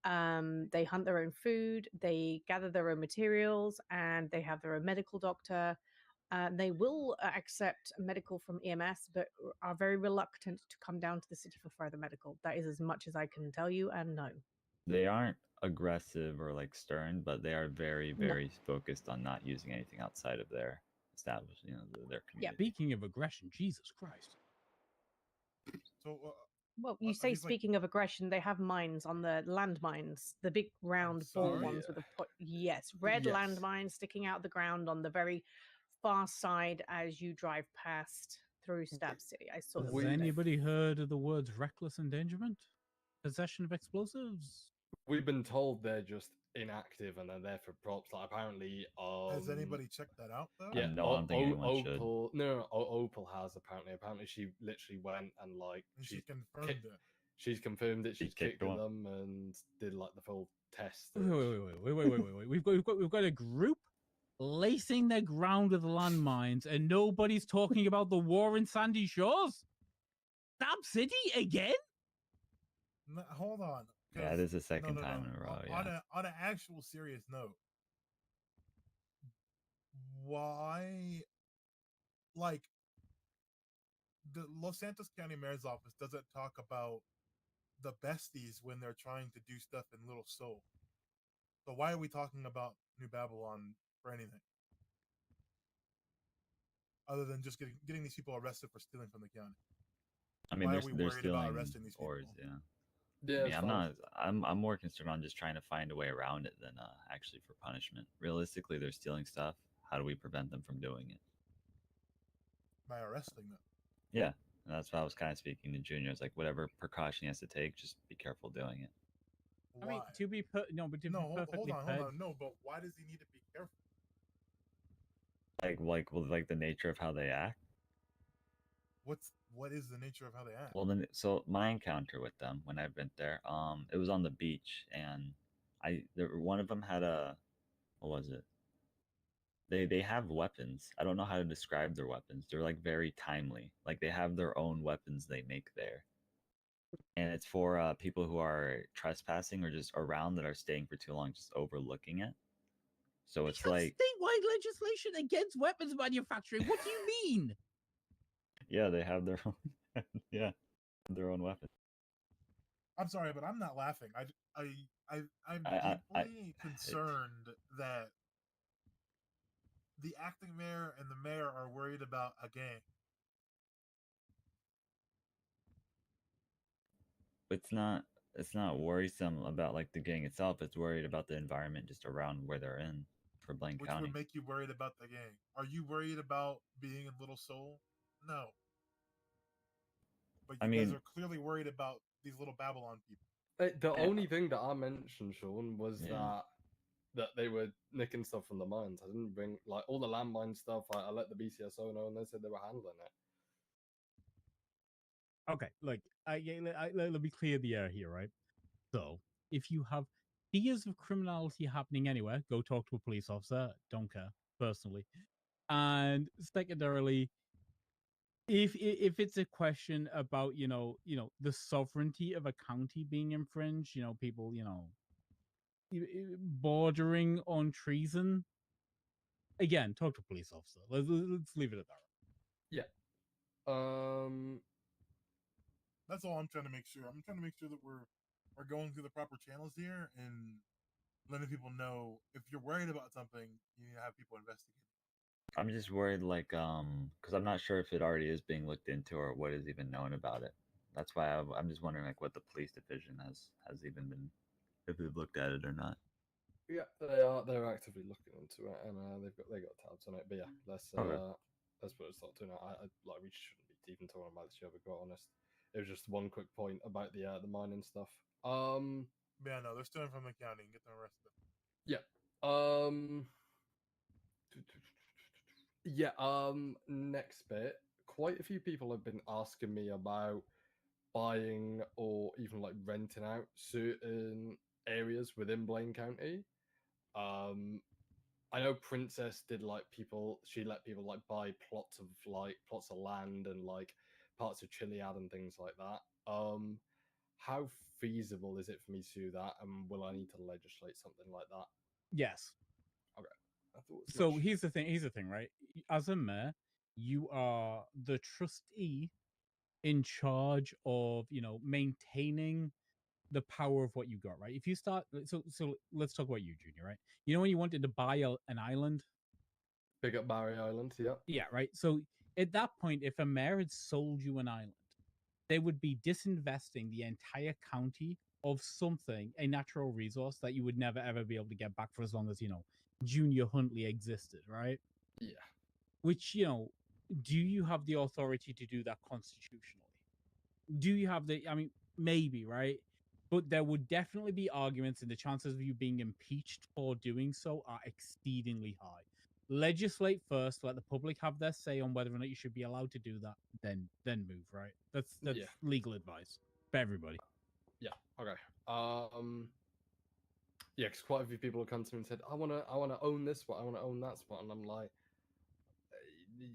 They hunt their own food, they gather their own materials, and they have their own medical doctor. They will accept medical from EMS, but are very reluctant to come down to the city for further medical. That is as much as I can tell you, and no. They aren't aggressive or like stern, but they are very, No. very focused on not using anything outside of their established, their Yeah, community. speaking of aggression, Jesus Christ. So, Well, you say speaking of aggression, they have mines on the landmines, the big round ball sorry? ones with a yes, red Yes. landmines sticking out of the ground on the very far side as you drive past through Stab City. I saw them. Has anybody heard of the words reckless endangerment? Possession of explosives? We've been told they're just inactive and they're there for props. Like apparently, Has anybody checked that out though? Yeah, no, I don't think anyone should. Opal. No, Opal has apparently. Apparently, she literally went and like And she confirmed it. She's confirmed it. She's kicked kicked at one. them and did like the full test. Wait. We've got a group lacing their ground with landmines, and nobody's talking about the war in Sandy Shores. Stab City again? No, hold on. Yeah, it is the second no. time in a row. Yeah. On an actual serious note, why, like, the Los Santos County Mayor's office doesn't talk about the besties when they're trying to do stuff in Little Seoul. So why are we talking about New Babylon for anything? Other than just getting these people arrested for stealing from the county. I mean, why they're, are we they're worried stealing about arresting these people? ores, yeah. Yeah, I mean, I'm more concerned on just trying to find a way around it than actually for punishment. Realistically, they're stealing stuff. How do we prevent them from doing it? By arresting them. Yeah, and that's why I was kind of speaking to Junior. It's like whatever precaution he has to take, just be careful doing it. Why? I mean, to be perfectly hold on. fair, No, but why does he need to be careful? Like the nature of how they act. What is the nature of how they act? Well, then, so my encounter with them when I went there, it was on the beach, and one of them had what was it? They have weapons. I don't know how to describe their weapons. They're like very timely. Like they have their own weapons they make there, and it's for people who are trespassing or just around that are staying for too long, just overlooking it. So it's like statewide legislation against weapons manufacturing. What do you mean? yeah, they have their own their own weapons. I'm sorry, but I'm not laughing. I'm deeply concerned that the acting mayor and the mayor are worried about a gang. It's not worrisome about like the gang itself. It's worried about the environment just around where they're in for Blaine Which County. would make you worried about the gang. Are you worried about being in Little Seoul? No. But you guys are clearly worried about these little Babylon people. The only thing that I mentioned, Sean, was that they were nicking stuff from the mines. I didn't bring like all the landmine stuff. I let the BCSO know, and they said they were handling it. Okay, like let me clear the air here, right? So, if you have fears of criminality happening anywhere, go talk to a police officer. Don't care personally. And secondarily, if it's a question about the sovereignty of a county being infringed, people bordering on treason, again, talk to a police officer. Let's leave it at that. Yeah. That's all I'm trying to make sure. I'm trying to make sure that we're going through the proper channels here and letting people know if you're worried about something, you need to have people investigate. I'm just worried, like, because I'm not sure if it already is being looked into or what is even known about it. That's why I'm just wondering, like, what the police division has even been, if they've looked at it or not. Yeah, they're actively looking into it, and they got tabs on it. But yeah, let's put a start to it. We shouldn't be even talking about this, to be quite honest. It was just one quick point about the mining stuff. Yeah, no, they're stealing from the county and get them arrested. Yeah. Next bit. Quite a few people have been asking me about buying or even like renting out certain areas within Blaine County. I know Princess did she let people like buy plots of land and like parts of Chiliad and things like that. How feasible is it for me to do that, and will I need to legislate something like that? Yes. Okay. So here's the thing. Here's the thing, right? As a mayor, you are the trustee in charge of maintaining the power of what you got, right? If you start, so let's talk about you, Junior, right? You know when you wanted to buy an island, Big up Barry Island, yeah. yeah, right. So at that point, if a mayor had sold you an island, they would be disinvesting the entire county of something, a natural resource that you would never ever be able to get back for as long as Junior Huntley existed, right? Yeah. Which do you have the authority to do that constitutionally? Do you have the? I mean, maybe, right? But there would definitely be arguments, and the chances of you being impeached for doing so are exceedingly high. Legislate first, let the public have their say on whether or not you should be allowed to do that, then move, right? That's Yeah. legal advice for everybody. Yeah. Okay. Yeah, because quite a few people have come to me and said, I wanna own this spot, I wanna own that spot, and I'm like,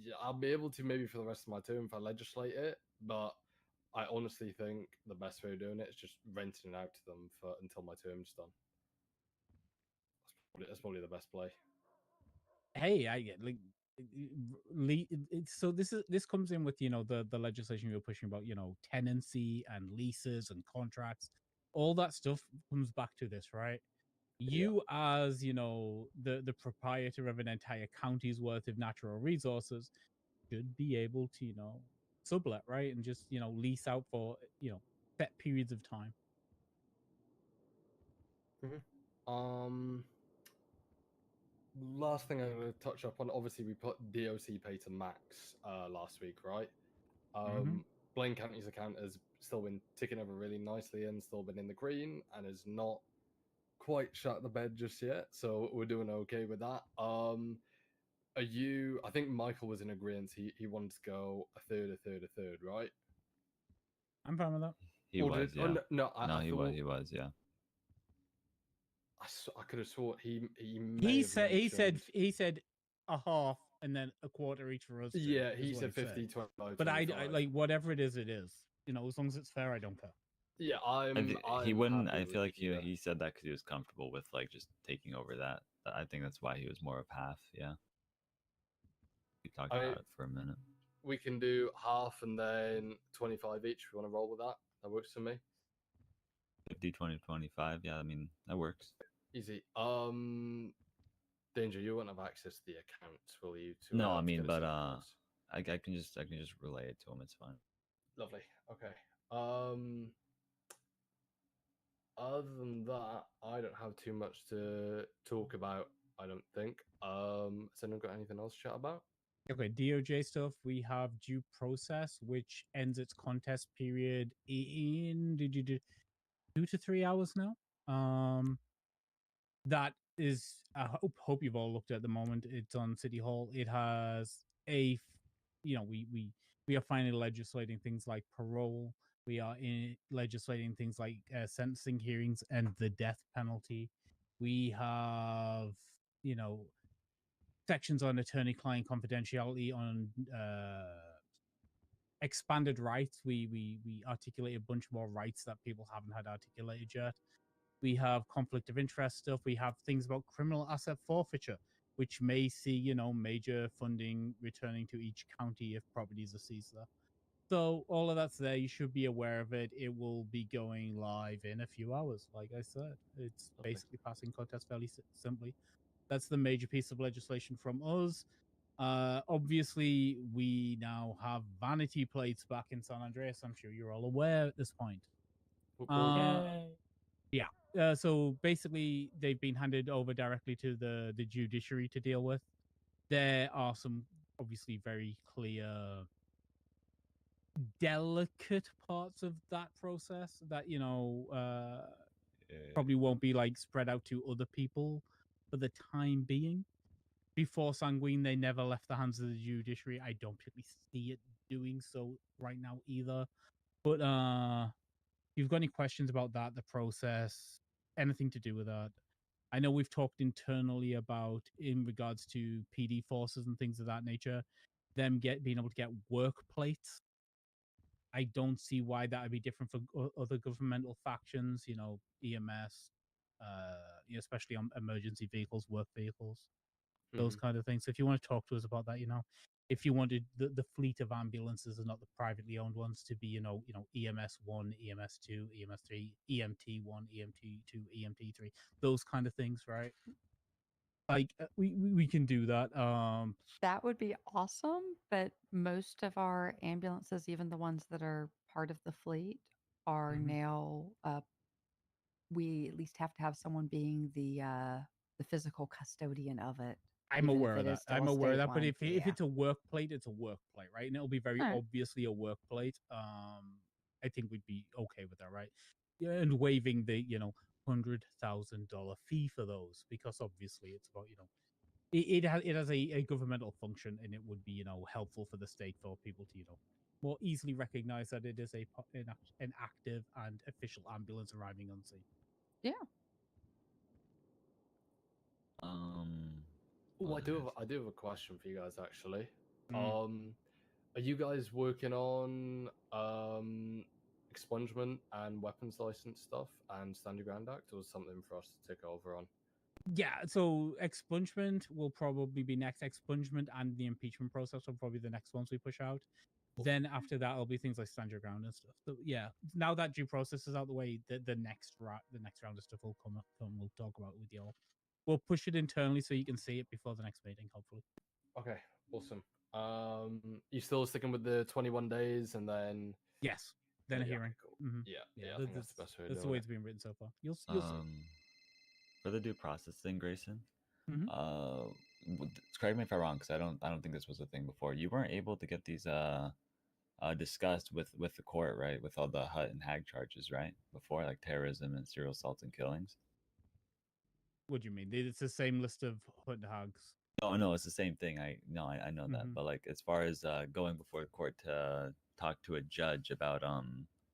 yeah, I'll be able to maybe for the rest of my term if I legislate it, but I honestly think the best way of doing it is just renting it out to them for until my term's done. That's probably the best play. Hey, I get so this comes in with the legislation we were pushing about tenancy and leases and contracts. All that stuff comes back to this, right? You as the proprietor of an entire county's worth of natural resources should be able to sublet, right, and just lease out for set periods of time. Last thing I'm going to touch up on. Obviously, we put DOC pay to max last week, right? Blaine County's account has still been ticking over really nicely and still been in the green and is not quite shut the bed just yet. So we're doing okay with that. Are you? I think Michael was in agreement. He wanted to go a third, right? I'm fine with that. He Or was, did- yeah. oh, no, I he thought- was, he was, yeah. I could have sworn he may have mentioned... he said a half and then a quarter each for us. Yeah, is he what said 50, 25, But I 25. like whatever it is, it is. As long as it's fair, I don't care. Yeah, He wouldn't. happy I feel with like either. he said that because he was comfortable with like just taking over that. I think that's why he was more of half. Yeah. We talked about it for a minute. We can do half and then 25 each. If you want to roll with that, that works for me. 50, 20, 25. Yeah, I mean that works. Easy. Danger, you won't have access to the account, will you? No, I to mean, get but us I can just relay it to him. It's fine. Lovely. Okay. Other than that, I don't have too much to talk about. I don't think. Has anyone got anything else to chat about? Okay, DOJ stuff. We have due process, which ends its contest period in 2 to 3 hours now. That is, I hope you've all looked at the moment. It's on City Hall. It has we are finally legislating things like parole. We are legislating things like sentencing hearings and the death penalty. We have sections on attorney-client confidentiality, on expanded rights. We articulate a bunch more rights that people haven't had articulated yet. We have conflict of interest stuff. We have things about criminal asset forfeiture, which may see major funding returning to each county if properties are seized there. So all of that's there. You should be aware of it. It will be going live in a few hours. Like I said, it's basically passing contest fairly simply. That's the major piece of legislation from us. Obviously, we now have vanity plates back in San Andreas. I'm sure you're all aware at this point. Yeah. So basically, they've been handed over directly to the judiciary to deal with. There are some obviously very clear, delicate parts of that process that probably won't be like spread out to other people for the time being. Before Sanguine, they never left the hands of the judiciary. I don't particularly see it doing so right now either. But if you've got any questions about that, the process, anything to do with that, I know we've talked internally about in regards to PD forces and things of that nature, them being able to get work plates. I don't see why that would be different for other governmental factions, EMS, especially on emergency vehicles, work vehicles. those Mhm. kind of things. So if you want to talk to us about that, if you wanted the fleet of ambulances and not the privately owned ones to be, EMS 1, EMS 2, EMS 3, EMT 1, EMT 2, EMT 3, those kind of things, right? Like we can do that. That would be awesome, but most of our ambulances, even the ones that are part of the fleet, are Mhm. now we at least have to have someone being the physical custodian of it. I'm even if aware it of that. is still I'm a aware of state that. But one. if Yeah. it's a work plate, it's a work plate, right? And it'll be very All right. obviously a work plate. I think we'd be okay with that, right? Yeah, and waiving the $100,000 fee for those, because obviously it's about it has a governmental function, and it would be helpful for the state for people to more easily recognize that it is an active and official ambulance arriving on scene. Yeah. Oh, what else? I do have a question for you guys actually. Mm. Are you guys working on expungement and weapons license stuff and Stand Your Ground Act, or something for us to take over on? Yeah, so expungement will probably be next. Expungement and the impeachment process are probably the next ones we push out. Then after that, it'll be things like stand your ground and stuff. So yeah, now that due process is out the way, the next round of stuff will come. We'll talk about it with y'all. We'll push it internally so you can see it before the next meeting, hopefully. Okay, awesome. You still sticking with the 21 days and then? Yes, then a Yeah, hearing. okay, cool. Mm-hmm. Yeah, I think that's the best way of That's the doing way it. it's been written so far. You'll see. For the due process thing, Grayson. Mhm. Correct me if I'm wrong, because I don't think this was a thing before. You weren't able to get these discussed with the court, right? With all the Hut and Hag charges, right? Before, like terrorism and serial assaults and killings. What do you mean? It's the same list of hood hogs. No, it's the same thing. I know that, Mhm. but like as far as going before the court to talk to a judge about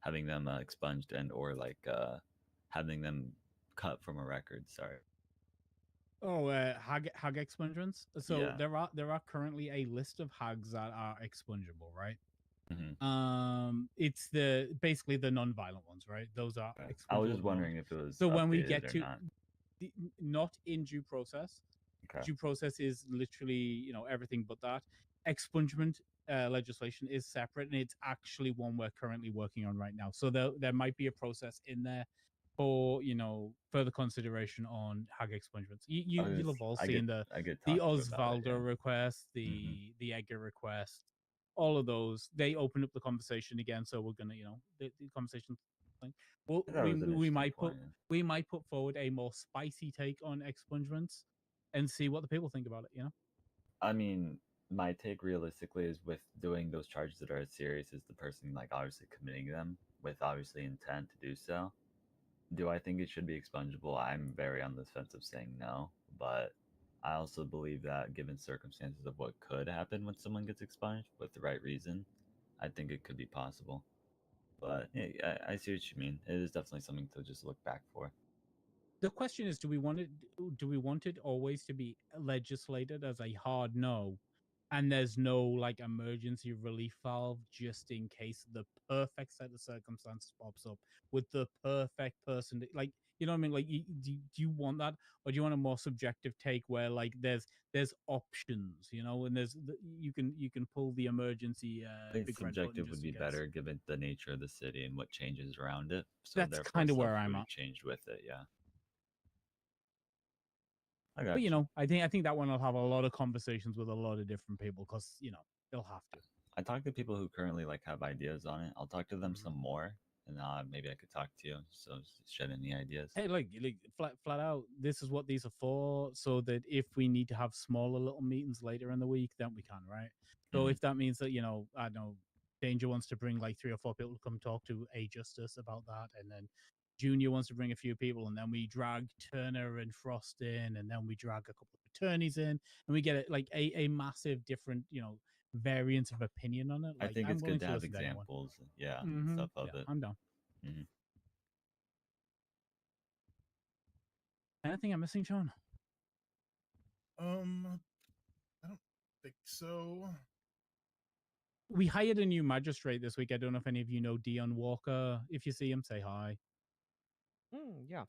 having them expunged and or like having them cut from a record. Sorry. Oh, hag expungements. So Yeah. there are currently a list of hags that are expungible, right? Mhm. It's basically the non-violent ones, right? Those are Okay. expungible I was at just the moment. wondering if it was So when we updated get or to not. not in due process, Okay. due process is literally everything but that. Expungement legislation is separate, and it's actually one we're currently working on right now. So there might be a process in there for further consideration on hag expungements. You'll have all seen I get the talked to about it, Osvaldo yeah. request, Mhm. the Edgar request, all of those. They open up the conversation again, so we're gonna the conversation thing. Well, I thought it was an interesting point. Yeah. we might put forward a more spicy take on expungements and see what the people think about it. I mean, my take realistically is with doing those charges that are as serious as the person like obviously committing them with obviously intent to do so. Do I think it should be expungible? I'm very on the fence of saying no, but I also believe that given circumstances of what could happen when someone gets expunged with the right reason, I think it could be possible. But yeah, I see what you mean. It is definitely something to just look back for. The question is, do we want it always to be legislated as a hard no, and there's no like emergency relief valve just in case the perfect set of circumstances pops up with the perfect person like what I mean? Like do you want that, or do you want a more subjective take where like there's options, and you can pull the emergency I think big red button subjective would just in be case. better given the nature of the city and what changes around it. So That's therefore kind of stuff where I'm would at. have changed with it, yeah. I got But you. I think that one will have a lot of conversations with a lot of different people because they'll have to. I talk to people who currently like have ideas on it. I'll talk to them Mhm. some more, and maybe I could talk to you. So shed any ideas. Hey, like flat out, this is what these are for, so that if we need to have smaller little meetings later in the week, then we can, right? So if that means that I don't know, Danger wants to bring like 3 or 4 people to come talk to a justice about that, and then Junior wants to bring a few people, and then we drag Turner and Frost in, and then we drag a couple of attorneys in, and we get it like a massive different variance of opinion on it. I Like think I'm it's willing good to to have listen to anyone. examples, yeah, and Mm-hmm. stuff of Yeah, it. I'm down. Mm-hmm. Anything I'm missing, Sean? I don't think so. We hired a new magistrate this week. I don't know if any of you know Dion Walker. If you see him, say hi. Yeah.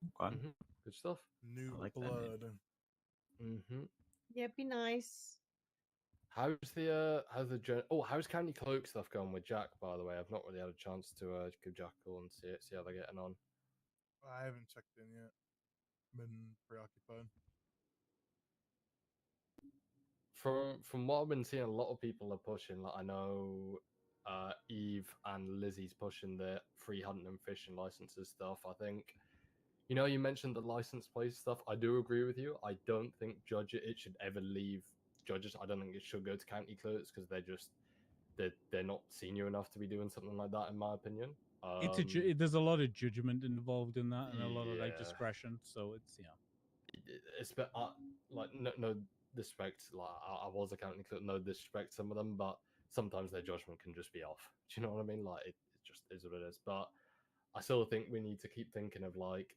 Good stuff. New I like that name. blood. Mm-hmm. Yeah, be nice. How's how's county clerk stuff going with Jack? By the way, I've not really had a chance to give Jack a call and see how they're getting on. I haven't checked in yet. Been preoccupied. From what I've been seeing, a lot of people are pushing. Like I know, Eve and Lizzie's pushing the free hunting and fishing licenses stuff. I think, you mentioned the license plate stuff. I do agree with you. I don't think it should ever leave judges. I don't think it should go to county clerks because they're not senior enough to be doing something like that, in my opinion. There's a lot of judgment involved in that and a lot of like Yeah. discretion. So it's Like no disrespect. Like I was a county clerk, no disrespect to some of them, but sometimes their judgment can just be off. Do you know what I mean? Like it just is what it is. But I still think we need to keep thinking of like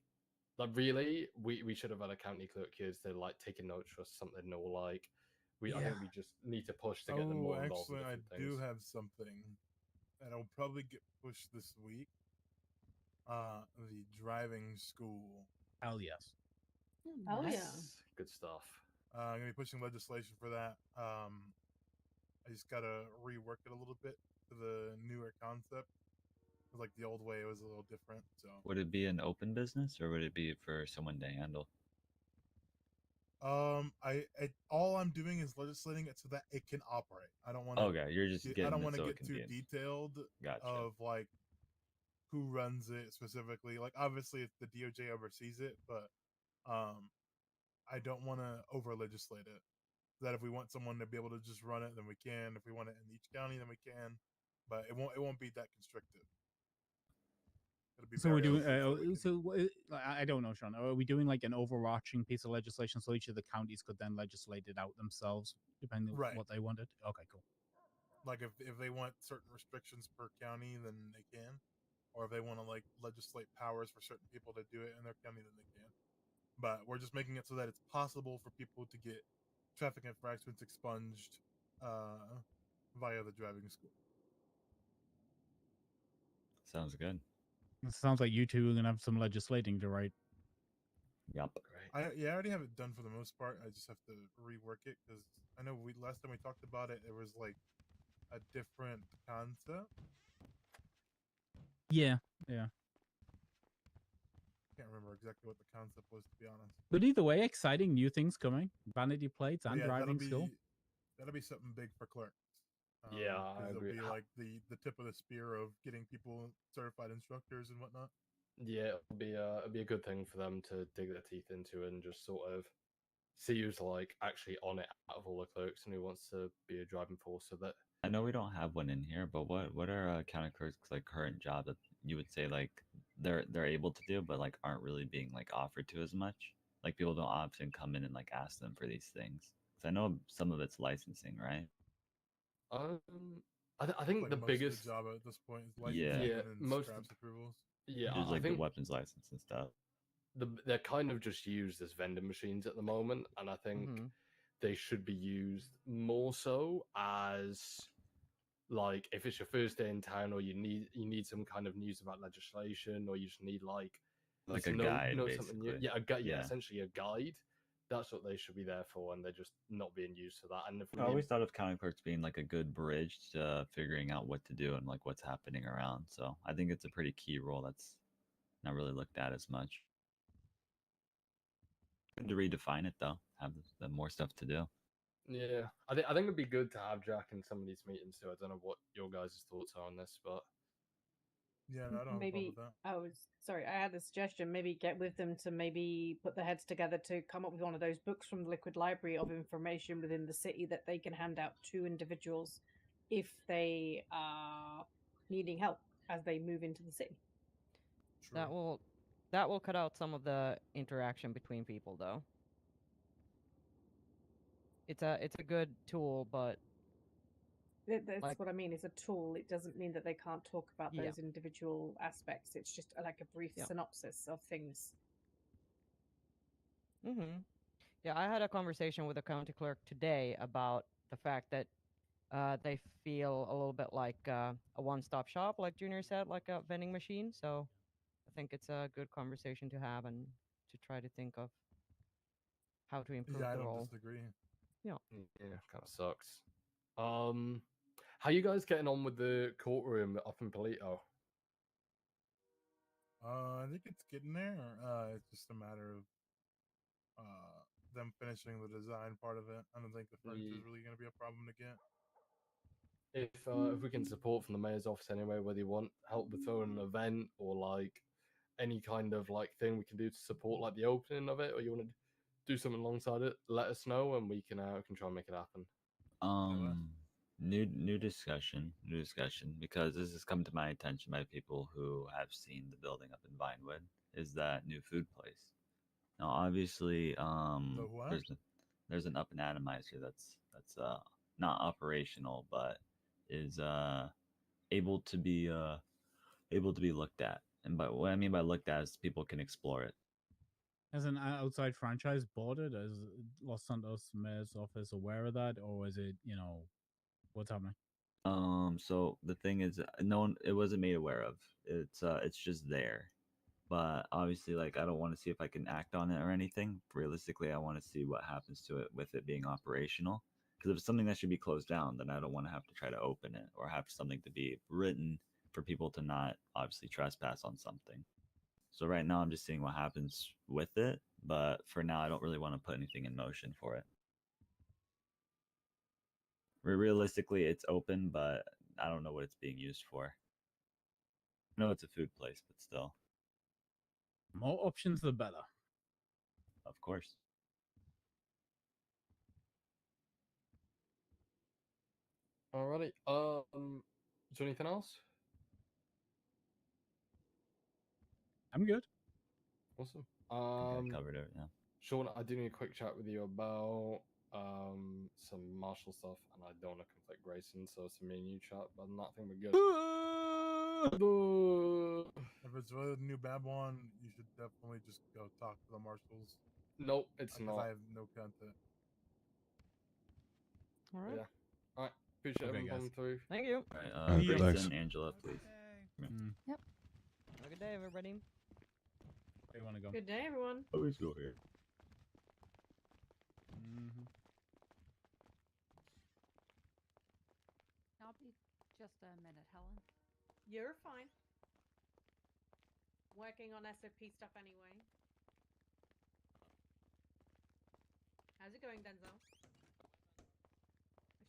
really we should have had a county clerk here to like taking notes for something, or like I think we just need to push to get them more involved in Actually, I different things. do have something that'll probably get pushed this week. The driving school. Hell yes. Oh Yes. yeah. Good stuff. I'm gonna be pushing legislation for that. I just gotta rework it a little bit to the newer concept. 'Cause, like the old way, it was a little different. So Would it be an open business or would it be for someone to handle? all I'm doing is legislating it so that it can operate. I don't want to. Okay, you're just I don't getting it want to so it get can too be in. detailed Gotcha. of like who runs it specifically. Like obviously, it's the DOJ oversees it, but I don't want to over legislate it. That if we want someone to be able to just run it, then we can. If we want it in each county, then we can. But it won't be that constricted. It'll be So we're very doing. open so we can- I don't know, Sean. Are we doing like an overarching piece of legislation so each of the counties could then legislate it out themselves, depending on Right. what they wanted? Okay, cool. Like if they want certain restrictions per county, then they can. Or if they want to like legislate powers for certain people to do it in their county, then they can. But we're just making it so that it's possible for people to get traffic infractions expunged via the driving school. Sounds good. It sounds like you two are gonna have some legislating to write. Yep. I already have it done for the most part. I just have to rework it because I know last time we talked about it, it was like a different concept. Yeah. Can't remember exactly what the concept was, to be honest. But either way, exciting new things coming. Vanity plates and Yeah, driving school. That'll be something big for clerks. Yeah, I it'll agree. be like the tip of the spear of getting people certified instructors and whatnot. Yeah, it'll be a good thing for them to dig their teeth into and just sort of see who's like actually on it out of all the clerks and who wants to be a driving force. So that I know we don't have one in here, but what are county clerks like current job that you would say like they're able to do, but like aren't really being like offered to as much? Like people don't often come in and like ask them for these things. Because I know some of it's licensing, right? I think Like the most biggest of the job at this point is Yeah. licensing Yeah, and most scraps approvals. yeah, There's I like the think weapons license and stuff. they're kind of just used as vending machines at the moment, and I think they should be used more so as like if it's your first day in town, or you need some kind of news about legislation, or you just need like a guide, something new. basically. Yeah, a guide. Yeah, Yeah. essentially a guide. That's what they should be there for, and they're just not being used for that. And if I always thought of county clerks being like a good bridge to figuring out what to do and like what's happening around. So I think it's a pretty key role that's not really looked at as much. Good to redefine it though. Have the more stuff to do. Yeah, I think it'd be good to have Jack in some of these meetings too. I don't know what your guys' thoughts are on this, but Yeah, I don't have a problem Maybe with that. I was sorry. I had a suggestion. Maybe get with them to maybe put their heads together to come up with one of those books from the Liquid Library of information within the city that they can hand out to individuals if they are needing help as they move into the city. True. That will cut out some of the interaction between people, though. It's a good tool, but That's like, what I mean. It's a tool. It doesn't mean that they can't talk about Yeah. those individual aspects. It's just like a brief Yeah. synopsis of things. Yeah, I had a conversation with a county clerk today about the fact that they feel a little bit like a one-stop shop, like Junior said, like a vending machine. So I think it's a good conversation to have and to try to think of how to improve Yeah, I the don't role. disagree. Yeah. Yeah, kind of sucks. How you guys getting on with the courtroom up in Polito? I think it's getting there. It's just a matter of them finishing the design part of it. I don't think the furniture is really going to be a problem to get. If we can support from the mayor's office anyway, whether you want help with throwing an event or like any kind of like thing we can do to support like the opening of it, or you want to do something alongside it, let us know and we can try and make it happen. New discussion, because this has come to my attention by people who have seen the building up in Vinewood, is that new food place. Now obviously what? there's an up and atomizer that's not operational but is able to be looked at. And by what I mean by looked at is people can explore it. As an outside franchise bought it, is Los Santos mayor's office aware of that, or is it, what's happening? So the thing is, no one, it wasn't made aware of. It's just there. But obviously, like, I don't want to see if I can act on it or anything. Realistically, I want to see what happens to it with it being operational. Because if it's something that should be closed down, then I don't want to have to try to open it or have something to be written for people to not obviously trespass on something. So right now, I'm just seeing what happens with it. But for now, I don't really want to put anything in motion for it. Realistically, it's open, but I don't know what it's being used for. I know it's a food place, but still. More options, the better. Of course. Alrighty. Is there anything else? I'm good. Awesome. I think I covered it. Yeah. Sean, I do need a quick chat with you about some martial stuff, and I don't want to conflict Grayson, so it's a me and you chat. But other than that, I think we're good. If it's really the new Babylon, you should definitely just go talk to the marshals. Nope, it's because not. I have no content. All right. Yeah. All right. Appreciate Okay, everyone coming guys. through. Thank you. All right, Thanks. Grayson, Angela, please. Yep. Have a good day, everybody. Where you want to go? Good day, everyone. Always go here. I'll be just a minute, Helen. You're fine. Working on SOP stuff anyway. How's it going, Denzel?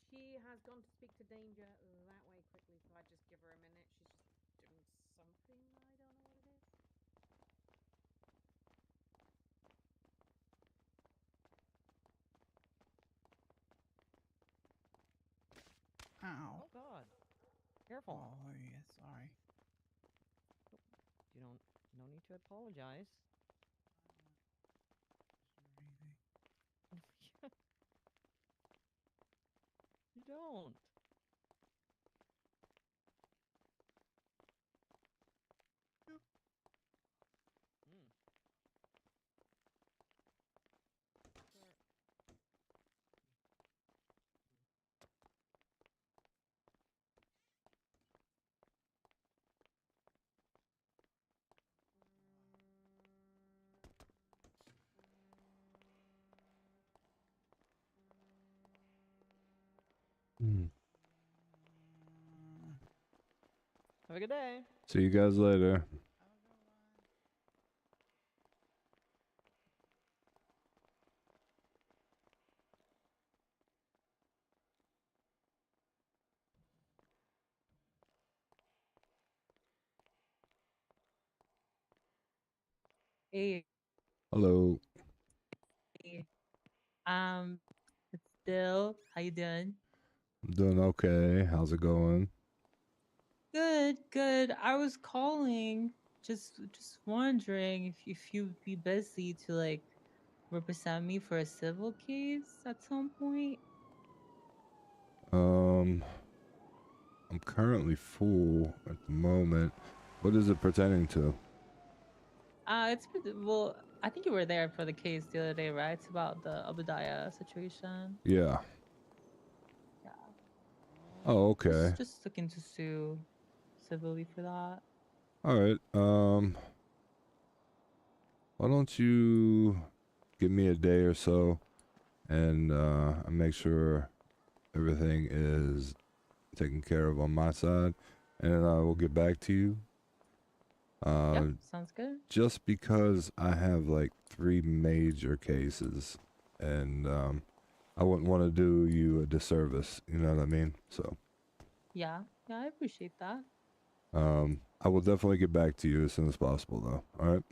She has gone to speak to Danger that way quickly, so I just give her a minute. She's just doing something. I don't know what it is. Ow. Oh God. Careful. Oh, yeah, sorry. You don't. No need to apologize. You don't. Have a good day. See you guys later. Hey, Hello. hey. It's Dill. How you doing? I'm doing okay. How's it going? Good, good. I was calling, just wondering if you'd be busy to like represent me for a civil case at some point. I'm currently full at the moment. What is it pertaining to? Well, I think you were there for the case the other day, right? It's about the Obadiah situation. Yeah. Yeah. Oh, okay. Just looking to sue civilly for that. All right. Why don't you give me a day or so, and I make sure everything is taken care of on my side, and I will get back to you. Yeah, sounds good. Just because I have like 3 major cases, and I wouldn't want to do you a disservice. You know what I mean? So Yeah, I appreciate that. I will definitely get back to you as soon as possible, though. All right.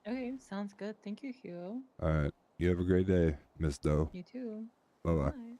Okay, sounds good. Thank you, Hugh. All right. You have a great day, Miss Doe. You too. Bye bye. Bye.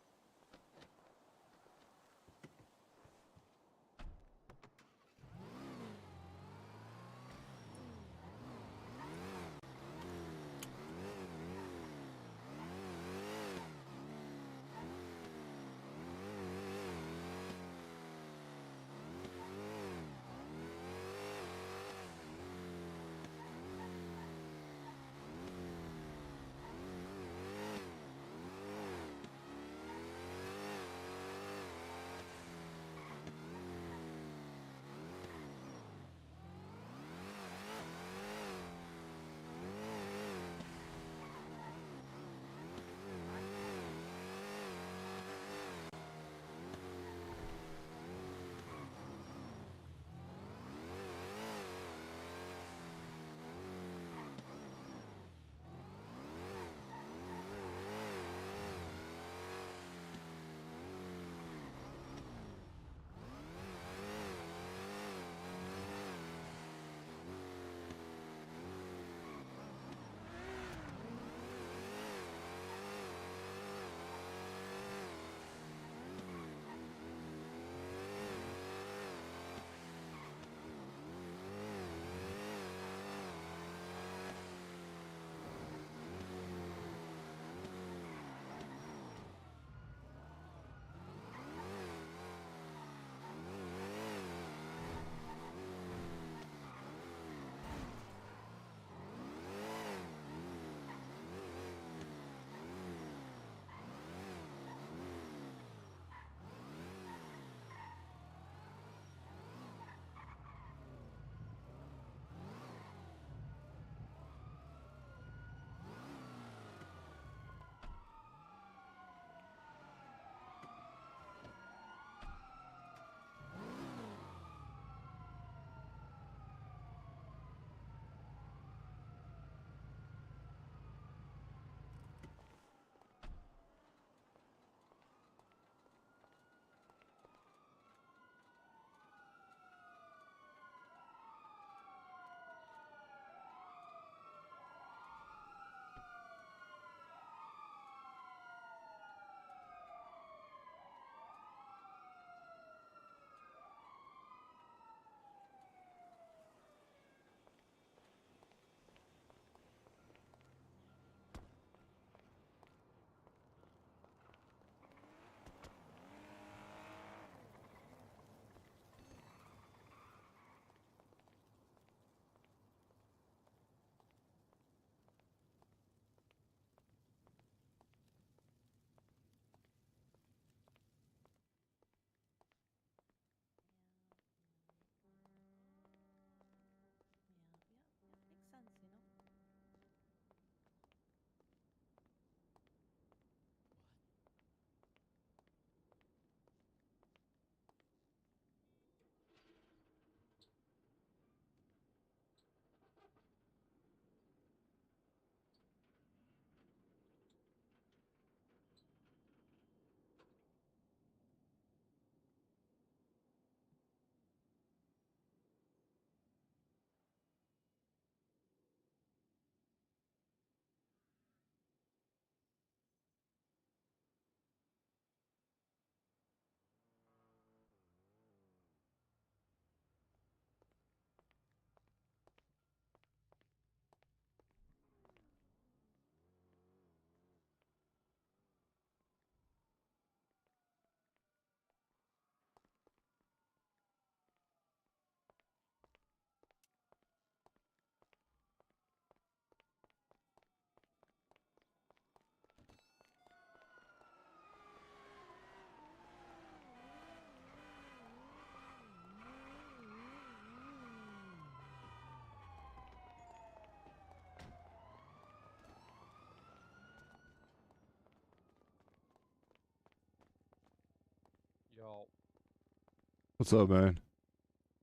What's up, man?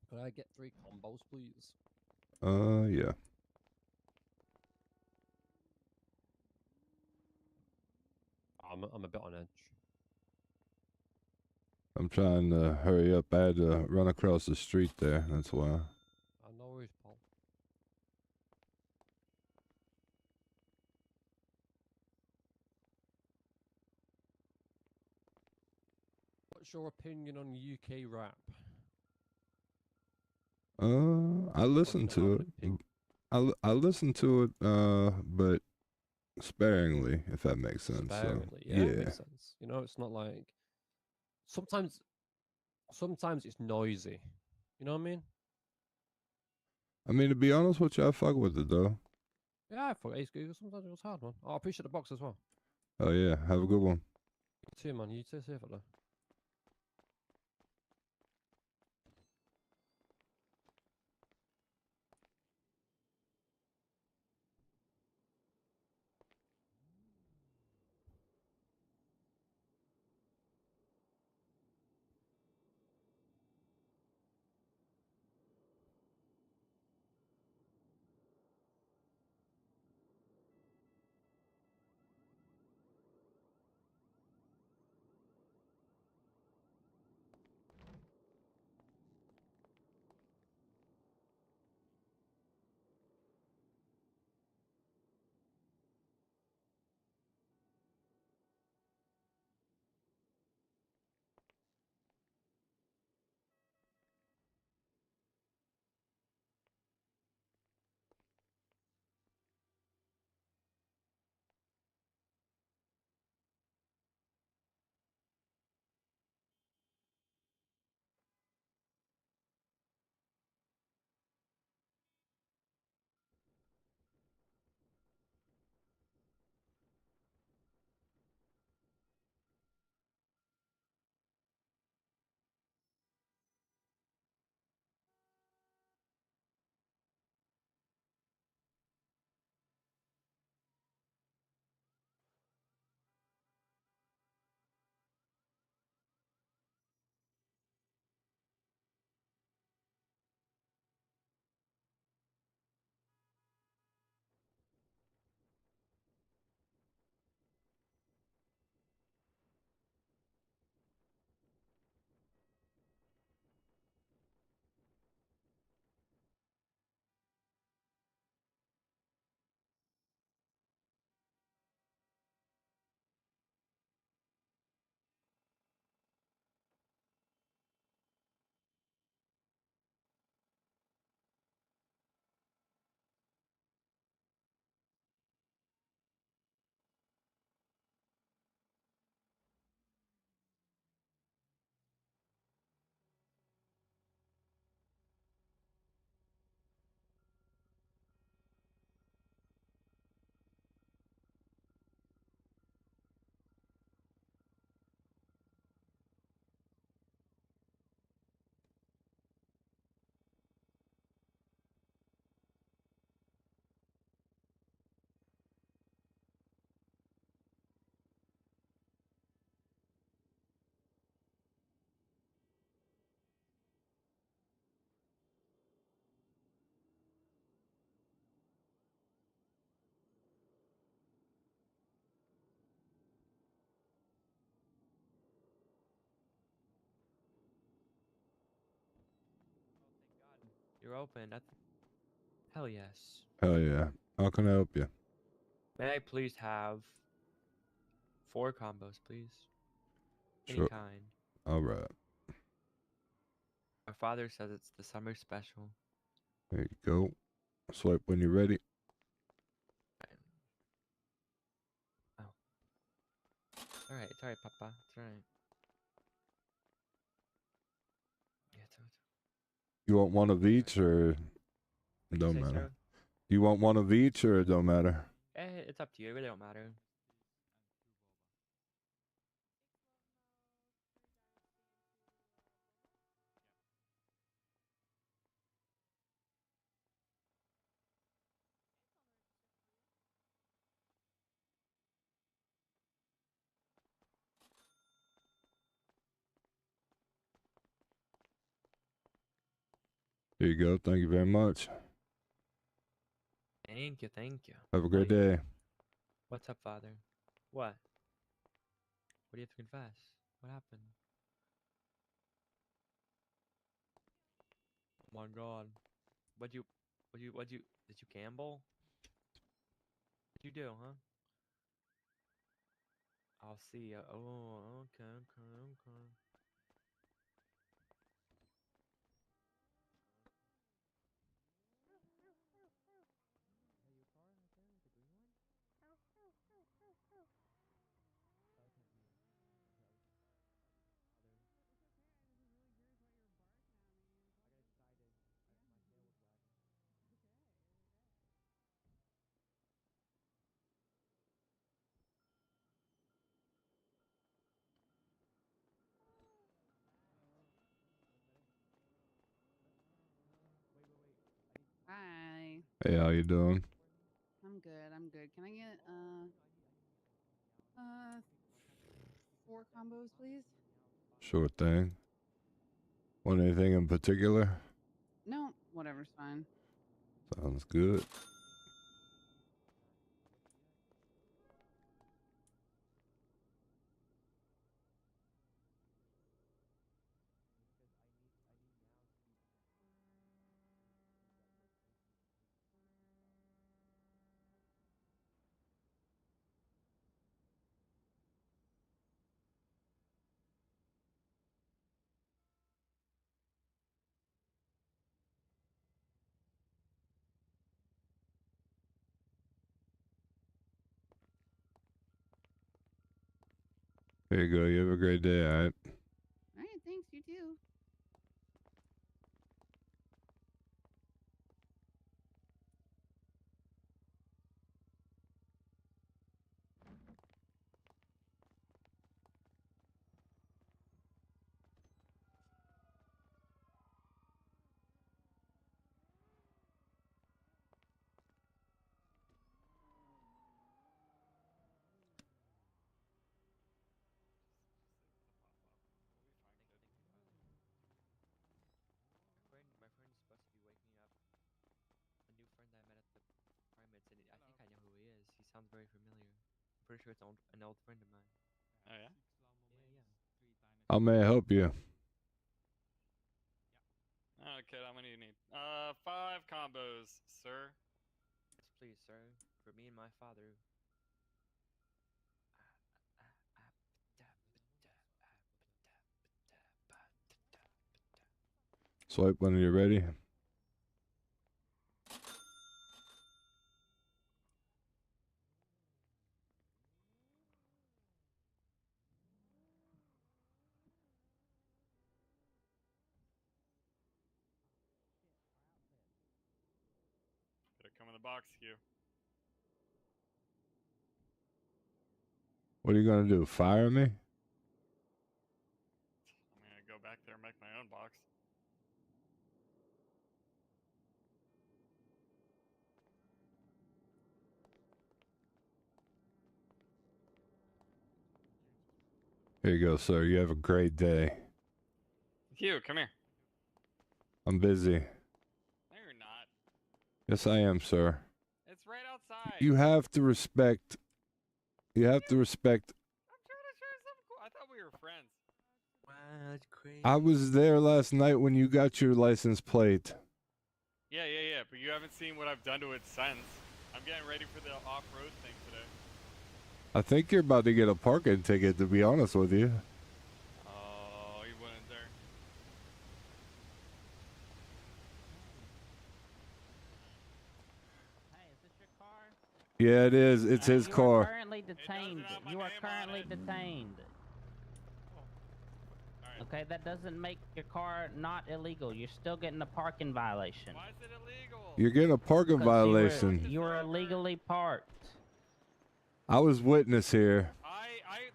Could I get 3 combos, please? Yeah. I'm a bit on edge. I'm trying to hurry up. I had to run across the street there. That's why. No worries, Paul. What's your opinion on UK rap? I listened to it. I listened to it, but sparingly, if that makes sense. Sparingly, So, yeah, makes sense. You know, it's not like sometimes it's noisy. You know what I mean? I mean, to be honest with you, I fuck with it though. Yeah, I thought Ace Google. Sometimes it was hard, man. Oh, I appreciate the box as well. Oh yeah, have a good one. You too, man. You too, safe though. You're open. That's hell yes. Hell yeah. How can I help you? May I please have 4 combos, please? Any Sure. kind. All right. My father says it's the summer special. There you go. Swipe when you're ready. Oh. It's alright, Papa. It's alright. Yeah, it's alright. You want one of each, or it don't say, matter? sir? You want one of each, or it don't matter? It's up to you. It really don't matter. Here you go. Thank you very much. Thank you, thank you. Have a great day. What's up, Father? What? What do you have to confess? What happened? Oh my God. Did you gamble? What'd you do, huh? I'll see. Oh, okay. Hi. Hey, how you doing? I'm good. I'm good. Can I get 4 combos, please? Sure thing. Want anything in particular? No, whatever's fine. Sounds good. Here you go. You have a great day, all right? All right, thanks. You too. My friend's supposed to be waking up. A new friend I met at the primates, and I think I know who he is. He sounds very familiar. I'm pretty sure it's an old friend of mine. Oh yeah? Yeah. How may I help you? Okay, how many do you need? 5 combos, sir. Yes, please, sir. For me and my father. Swipe when you're ready. Better come in the box, Hugh. What are you gonna do? Fire me? I'm gonna go back there and make my own box. Here you go, sir. You have a great day. Hugh, come here. I'm busy. No, you're not. Yes, I am, sir. It's right outside. You have to respect. You have to respect. I'm trying to share something cool. I thought we were friends. Wow, that's crazy. I was there last night when you got your license plate. Yeah. But you haven't seen what I've done to it since. I'm getting ready for the off-road thing today. I think you're about to get a parking ticket, to be honest with you. Oh, you wouldn't there. Hey, is this your car? Yeah, it is. It's his You are car. currently detained. You are currently detained. Okay, that doesn't make your car not illegal. You're still getting a parking violation. Why is it illegal? You're getting a parking violation. You were illegally parked. I was witness here. I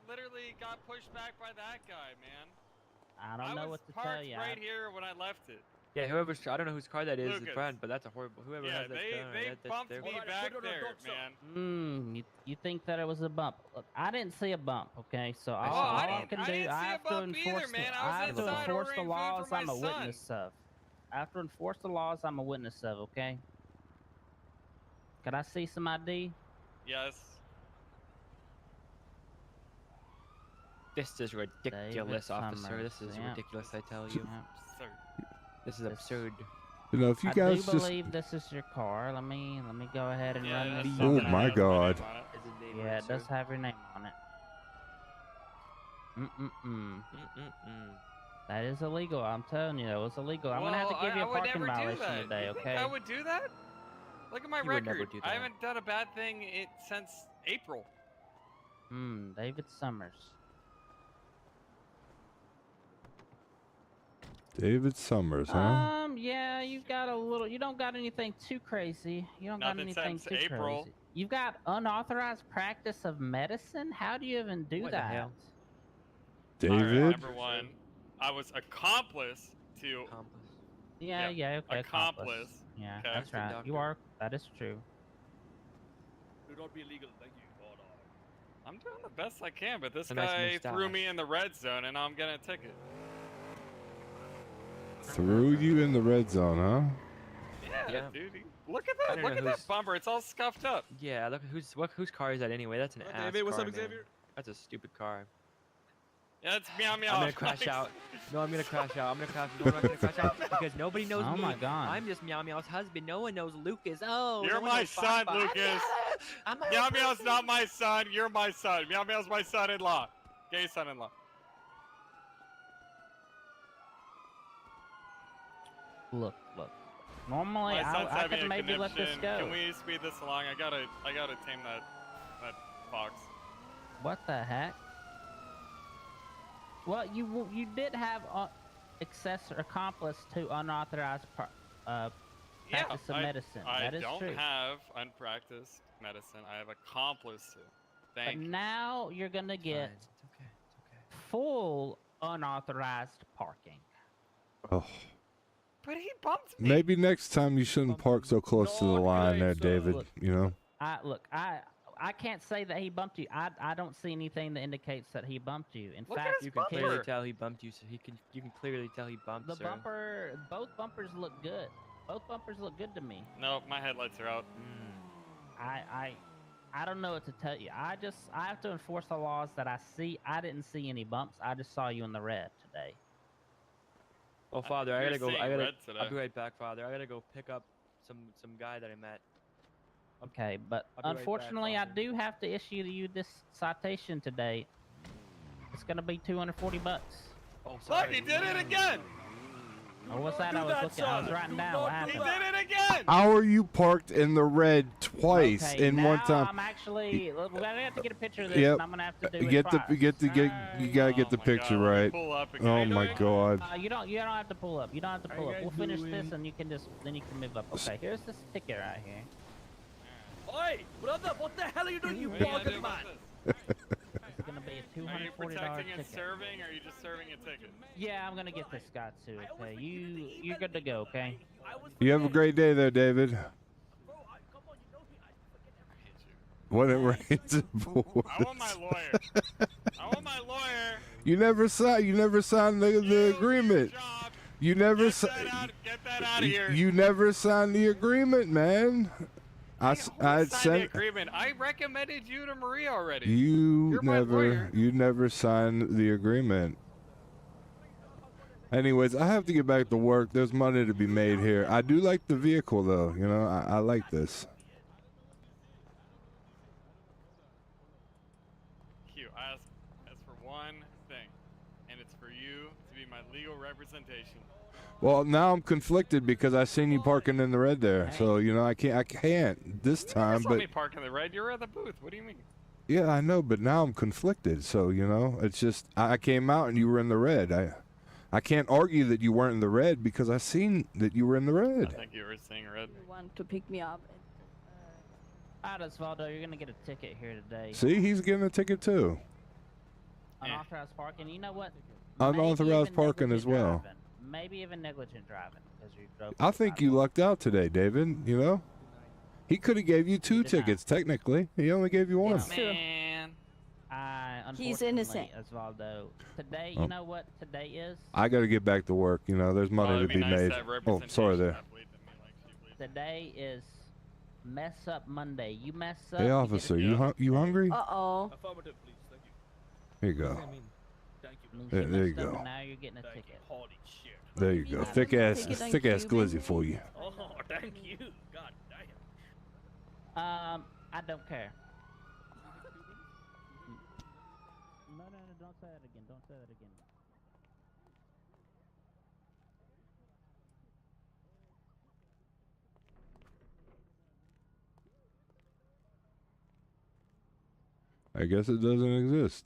literally got pushed back by that guy, man. I don't know what to tell you. Right here when I left it. Yeah, I don't know whose car that is, Lucas. the friend, but that's a horrible. Whoever Yeah, has that car, they bumped me back there, man. You think that it was a bump? Look, I didn't see a bump. Okay, so all I I can do, didn't I see a have to bump either, enforce. man. I have to inside enforce the ordering food laws for my I'm a son. witness of. I have to enforce the laws I'm a witness of, okay? Can I see some ID? Yes. This is ridiculous, officer. This is ridiculous, I tell you. Sir. This is absurd. You know, if you I guys do just believe this is your car. Let me go ahead and run this. oh my god. Yeah, it does have your name on it. That is illegal. I'm telling you, it's illegal. I'm gonna have to give you a parking violation today, okay? I would do that? Look at my You would never record. do I that. haven't done a bad thing since April. David Summers. David Summers, huh? Yeah, you've got a little. You don't got anything too crazy. You don't got Nothing anything since too April. crazy. You've got unauthorized practice of medicine. How do you even do What the that? hell? David? Alright, number one, I was accomplice to. Yeah, okay. Accomplice. Yeah, Okay. that's right. You are. That is true. Do not be illegal, thank you. I'm doing the best I can, but this A nice guy threw mustache. me in the red zone, and now I'm getting a ticket. Threw you in the red zone, huh? Yeah, dude. Look at I that. don't Look know at that who's- bumper. It's all scuffed up. Yeah, look whose car is that anyway? That's an ass David, what's car, up, man. Xavier? That's a stupid car. Yeah, it's meow meow. I'm gonna crash out. No, I'm gonna crash out. I'm gonna crash. No, I'm not gonna crash out because nobody knows Oh me. my God. I'm just Meow Meow's husband. No one knows Lucas. Oh, You're no one my knows son, Baba. Lucas. I'm a Meow Meow's not my son. You're my son. Meow Meow's my son-in-law. Gay son-in-law. Look. Normally, My son's I having could a maybe let this conniption. go. Can we speed this along? I gotta tame that fox. What the heck? Well, you did have accomplice to unauthorized practice of medicine. I That is don't true. have unpracticed medicine. I have accomplice to. But Thank you. now you're gonna get full unauthorized parking. Oh. But he bumped me. Maybe next time you shouldn't park so close to the line there, David. You know? I can't say that he bumped you. I don't see anything that indicates that he bumped you. In Look at fact, his You can clearly bumper. tell he bumped you. So you can clearly tell he bumped. the sir. bumper, both bumpers look good. Both bumpers look good to me. No, my headlights are out. I don't know what to tell you. I have to enforce the laws that I see. I didn't see any bumps. I just saw you in the red today. Well, Father, I You're gotta go. seeing I gotta. red today. I'll be right back, Father. I gotta go pick up some guy that I met. Okay, but I'll be right back, unfortunately, I Father. do have to issue you this citation today. It's gonna be $240. Oh, Look, he did it again. Oh, what's that? I was writing down. What He happened? did it again. How are you parked in the red twice Okay, in now one time? I'm actually. We're gonna have to get a picture of this, Yep. and I'm gonna have to do it Get twice. you gotta get the picture right. Oh my god. You don't have to pull up. You don't have to How pull you up. We'll guys finish doing? this, and you can move up. Okay, here's this ticket right here. Oi, brother, what the hell are you doing, you What are you gonna bargain do man? about this? It's gonna be a Are you $240 protecting and ticket. serving, or are you just serving a ticket? Yeah, I'm gonna get this guy too. Okay, you're good to go. Okay. You have a great day there, David. When it rains, it pours. I want my lawyer. I want my lawyer. You never signed the agreement. You never Get that out of here. You never signed the agreement, man. I Sign the sent agreement. I recommended you to Maria already. you You're my lawyer. never signed the agreement. Anyways, I have to get back to work. There's money to be made here. I do like the vehicle though. You know, I like this. Q, I ask for one thing, and it's for you to be my legal representation. Well, now I'm conflicted because I seen you parking in the red there. So, you know, I can't this time, Saw but me park in the red. You're at the booth. What do you mean? yeah, I know, but now I'm conflicted. So, you know, it's just I came out and you were in the red. I can't argue that you weren't in the red because I seen that you were in the I red. think you were seeing red. Want to pick me up? Osvaldo, you're gonna get a ticket here today. See, he's getting a ticket too. Unauthorized parking. You know what? Unauthorized parking as well. Driving. Maybe even negligent driving because you drove. I think you lucked out today, David. You know, he could have gave you 2 tickets technically. He only gave you 1. Man. unfortunately, He's innocent. Osvaldo. Today, Oh. you know what today is? I got to get back to work. You know, there's money to it'd be be nice made. to have Oh, sorry there. Today is mess up Monday. You mess up. Hey, you get a officer, ticket. you hungry? Uh-oh. Affirmative, please. Thank you. Here you go. Thank you. I mean, There- she there you messed up go. and now you're getting a Thank ticket. you. Holy shit. There you You go. gave Thick him a ass, ticket on thick ass Cuban? glizzy for you. Oh, thank you. God damn. I don't care. No, don't say that again. Don't say that again. I guess it doesn't exist.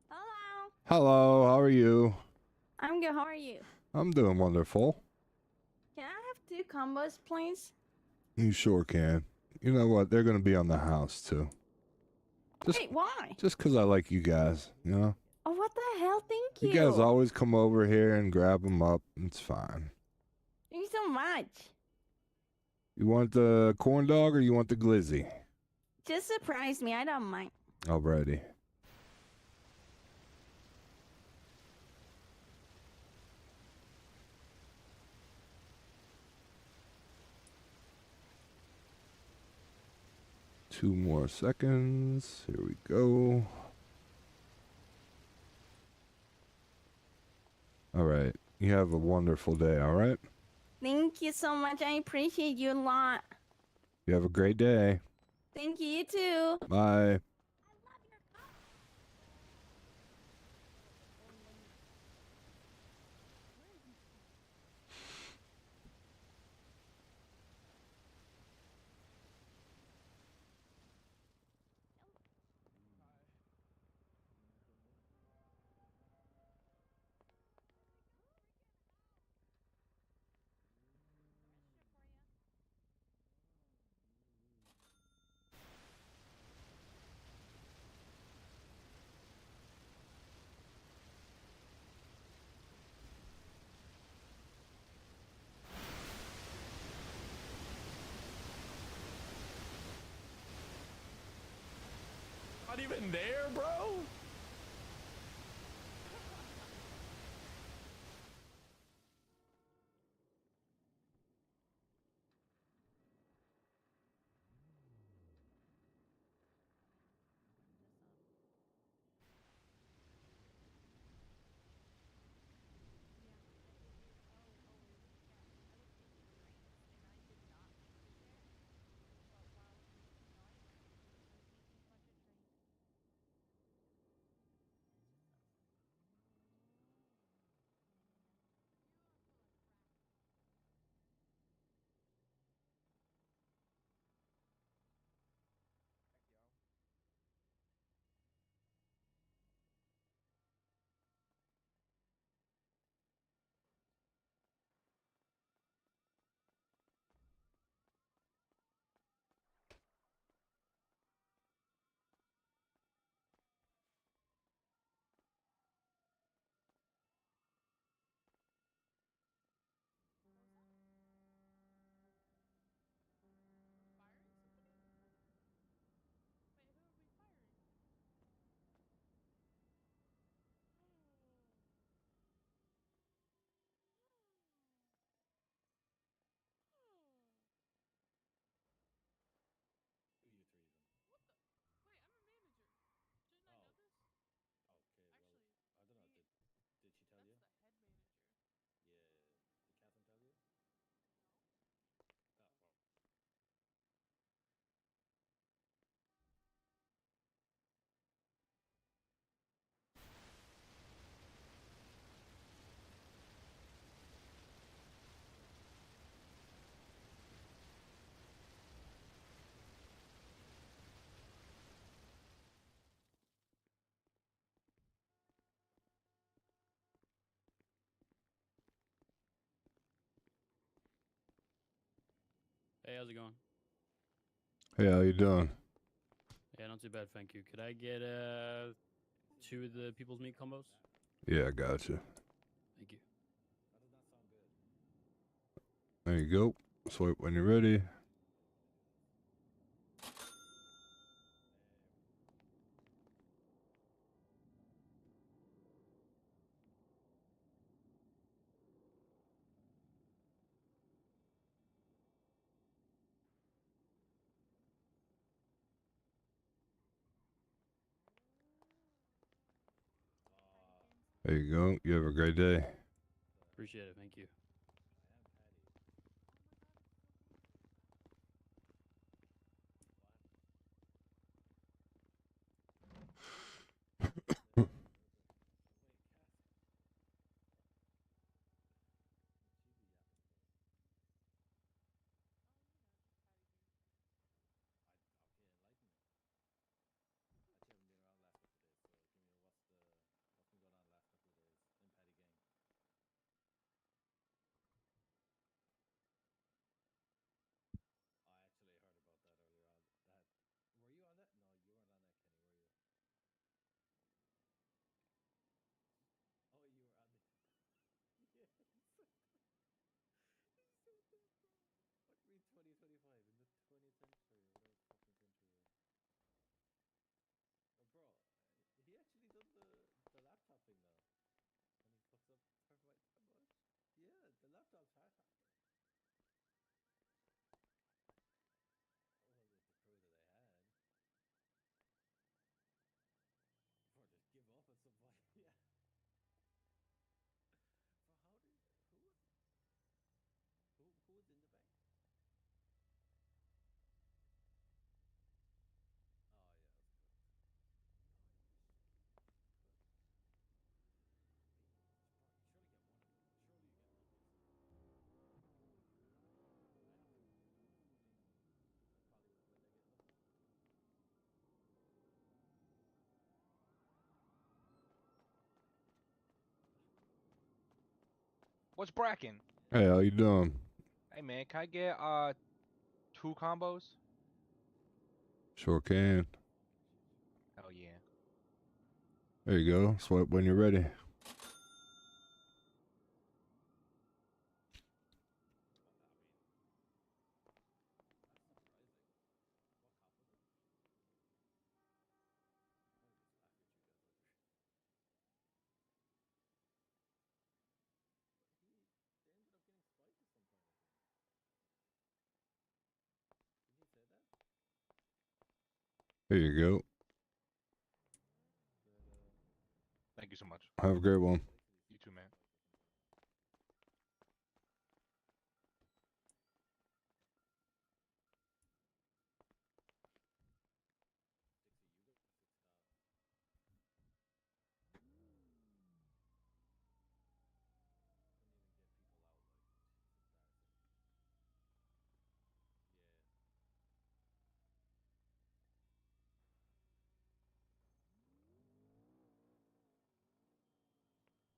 Hello. Hello, how are you? I'm good. How are you? I'm doing wonderful. Can I have 2 combos, please? You sure can. You know what? They're gonna be on the house too. Wait, why? Just 'cause I like you guys, you know. Oh, what the hell? Thank you. You guys always come over here and grab them up. It's fine. Thank you so much. You want the corn dog or you want the glizzy? Just surprise me. I don't mind. Alrighty. Two more seconds. Here we go. All right. You have a wonderful day, all right? Thank you so much. I appreciate you a lot. You have a great day. Thank you. You too. Bye. Not even there, bro. Hey, how's it going? Hey, how you doing? Yeah, not too bad, thank you. Could I get 2 of the people's meat combos? Yeah, I got you. Thank you. There you go. Swipe when you're ready. There you go. You have a great day. Appreciate it. Thank you. What do you mean 2025 in the 20th century? Whatever fucking century we're in. Oh, bro, he actually done the laptop thing now, and he fucks up for my that much. Yeah, the laptop's hard hacking. Well, it's a crew that they had. Bro, just give up at some point. Yeah. Bro, how did who was in the bank? Oh yeah, that's good. But wait, bro, you surely get one of these. Surely you get one of these. I know. That's probably when they get lucky. What's Bracken? Hey, how you doing? Hey man, can I get 2 combos? Sure can. Hell yeah. There you go. Swipe when you're ready. They ended up getting spiked at some point, I think. Didn't he say that? There you go. Thank you so much. Have a great one. You too, man. Couldn't even get people out, like, it's bad. Yeah.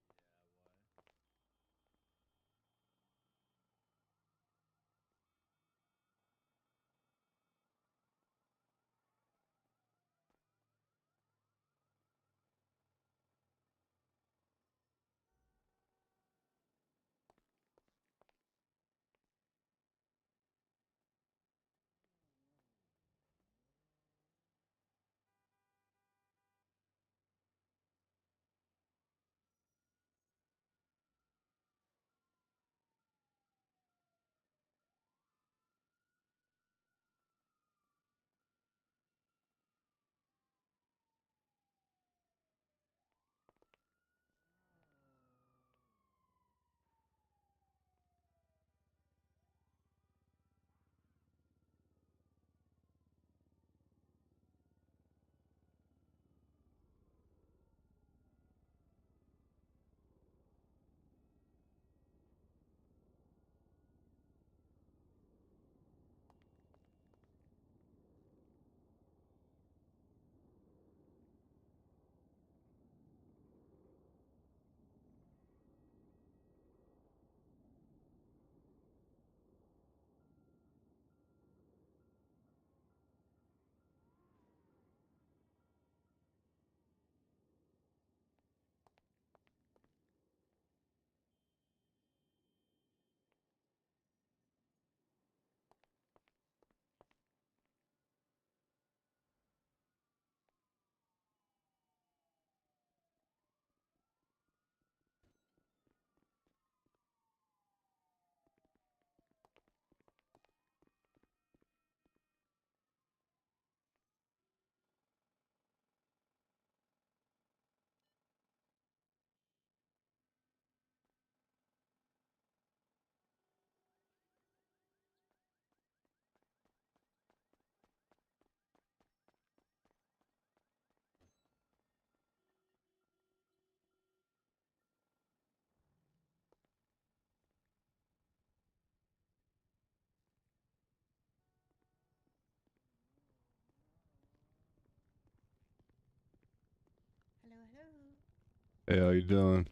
Hey, how you doing?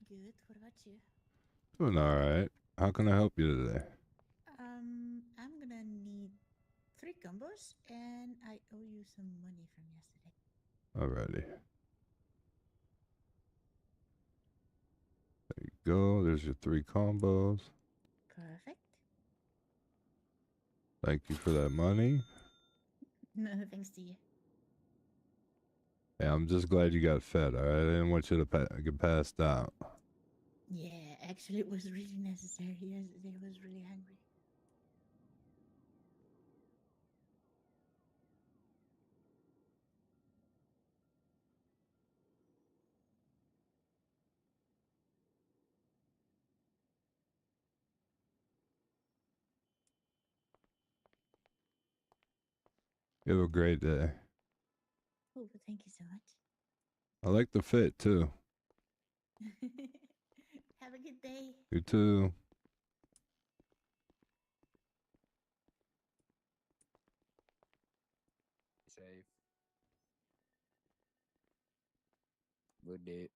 Good. What about you? Doing all right. How can I help you today? I'm gonna need 3 combos, and I owe you some money from yesterday. Alrighty. There you go. There's your 3 combos. Perfect. Thank you for that money. No, thanks to you. Hey, I'm just glad you got fed, alright? I didn't want you to get passed out. Yeah, actually, it was really necessary. Yesterday I was really hungry. You have a great day. Oh, but thank you so much. I like the fit, too. Have a good day. You too. Safe. Good day.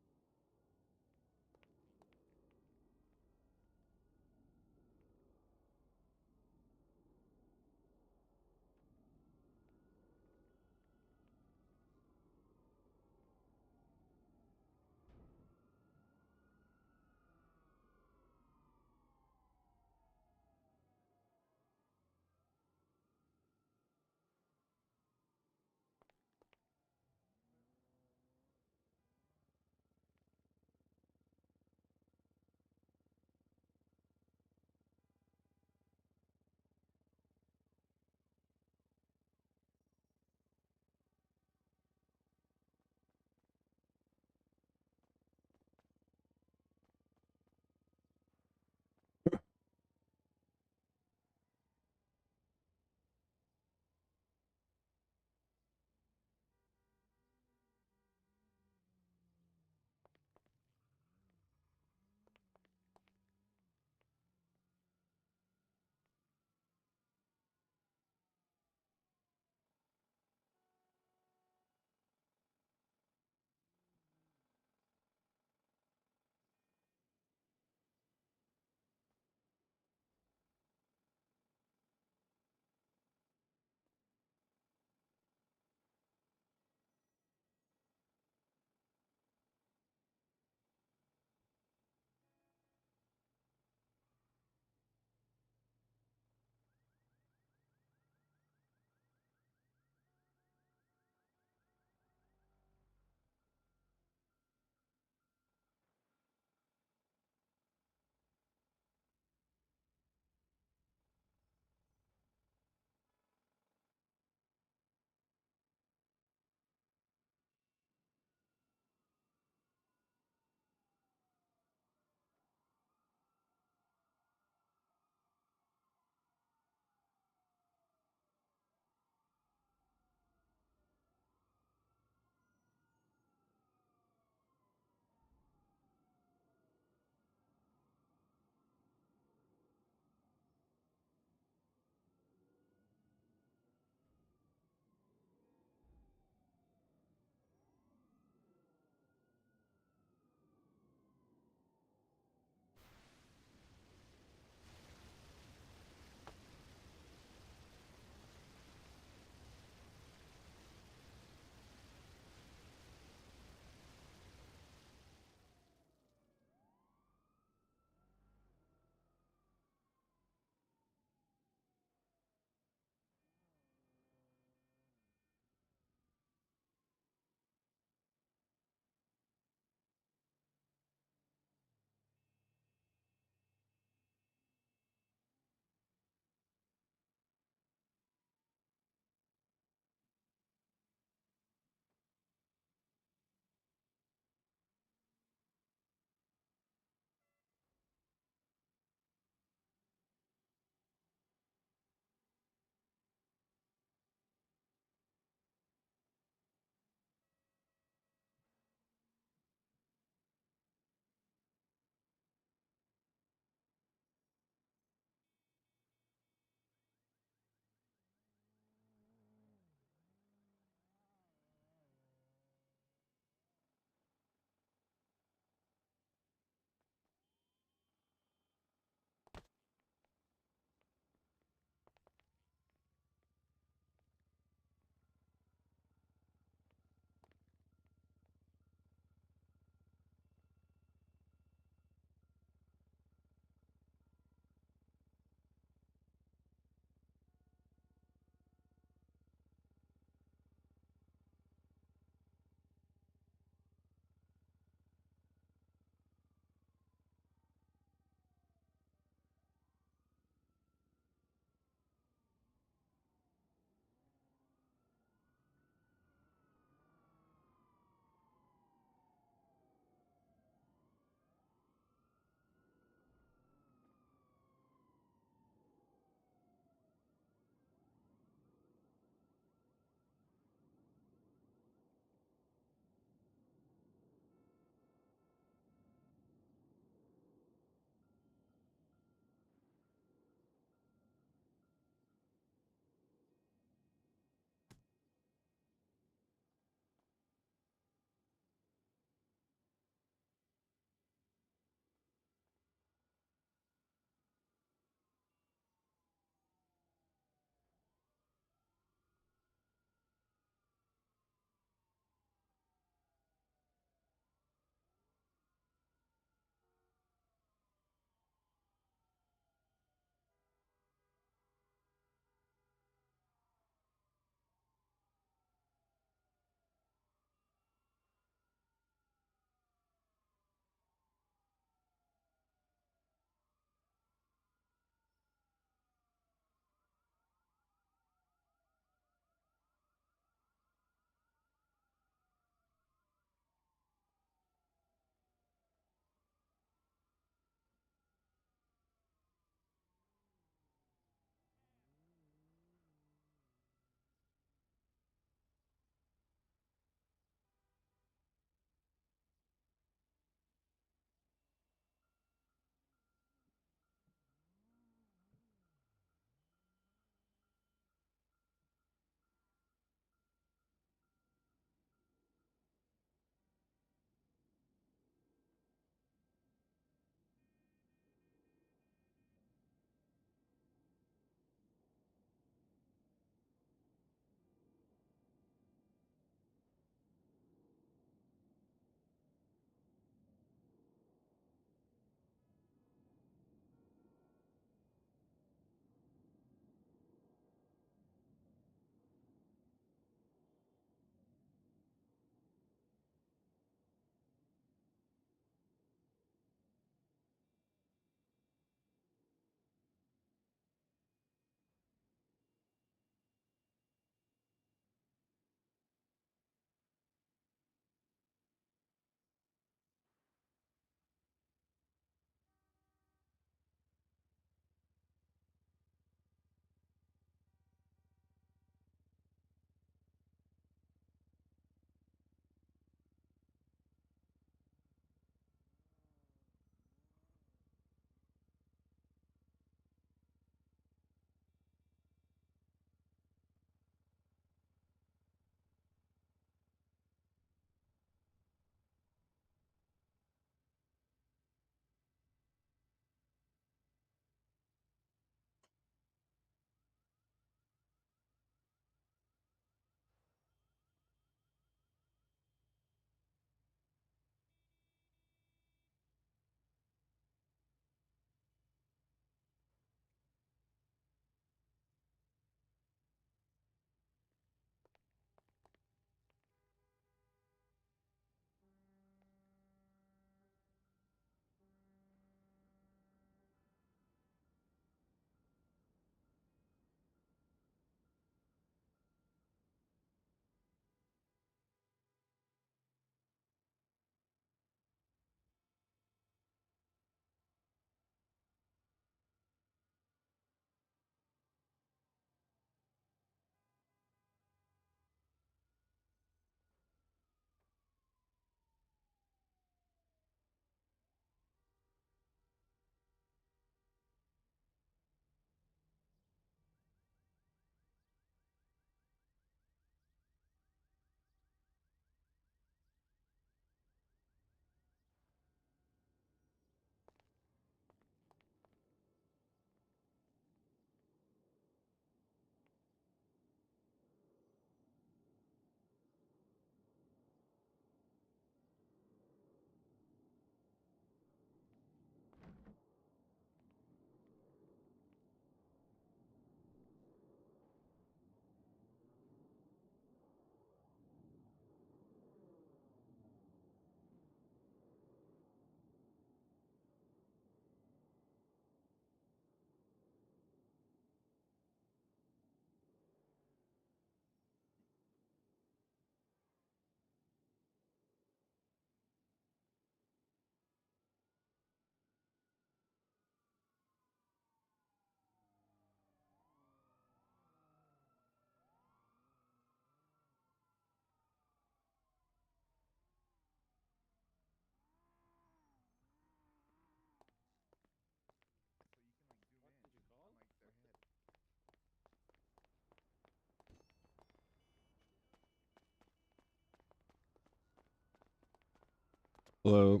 Hello.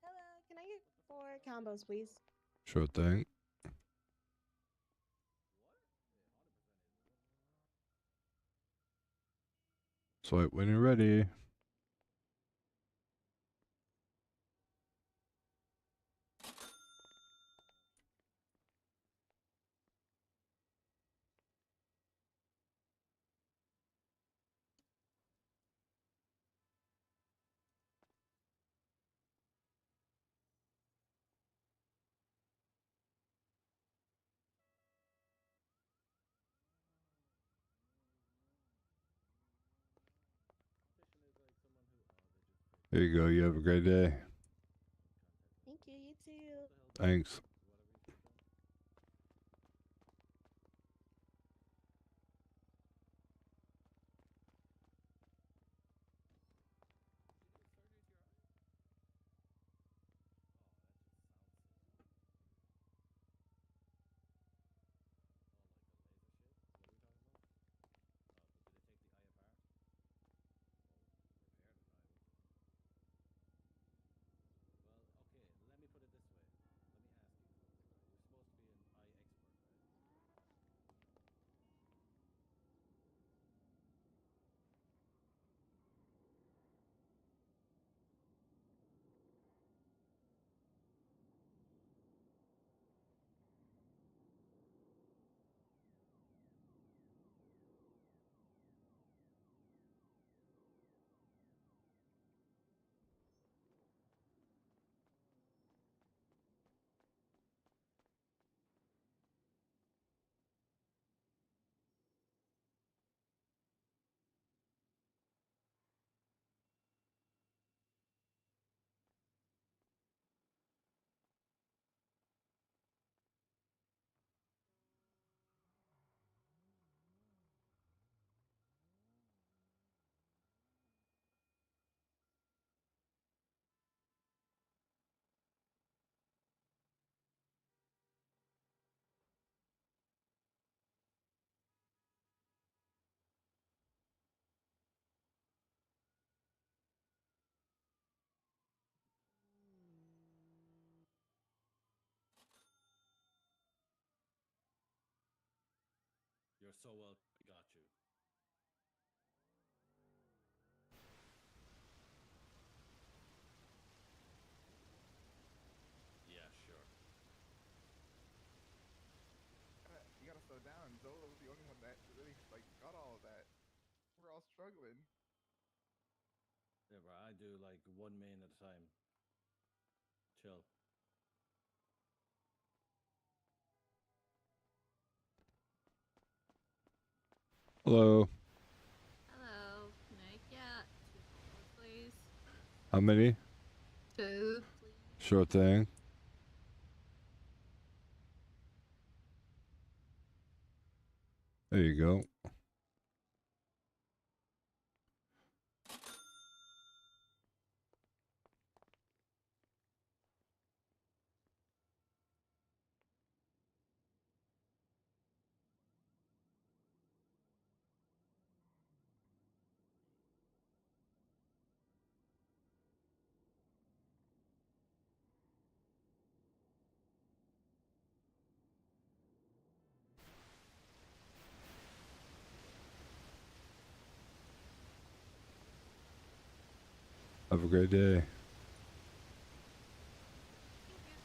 Hello, can I get 4 combos, please? Sure thing. Swipe when you're ready. Here you go. You have a great day. Thank you, you too. Thanks. You're so welcome. We got you. Yeah, sure. You gotta slow down. Zola was the only one that really like got all of that. We're all struggling. Yeah, bro. I do like one main at a time. Chill. Hello. Hello. Can I get 2 combos, please? How many? 2, please. Sure thing. There you go. Have a great day. Oh, thanks.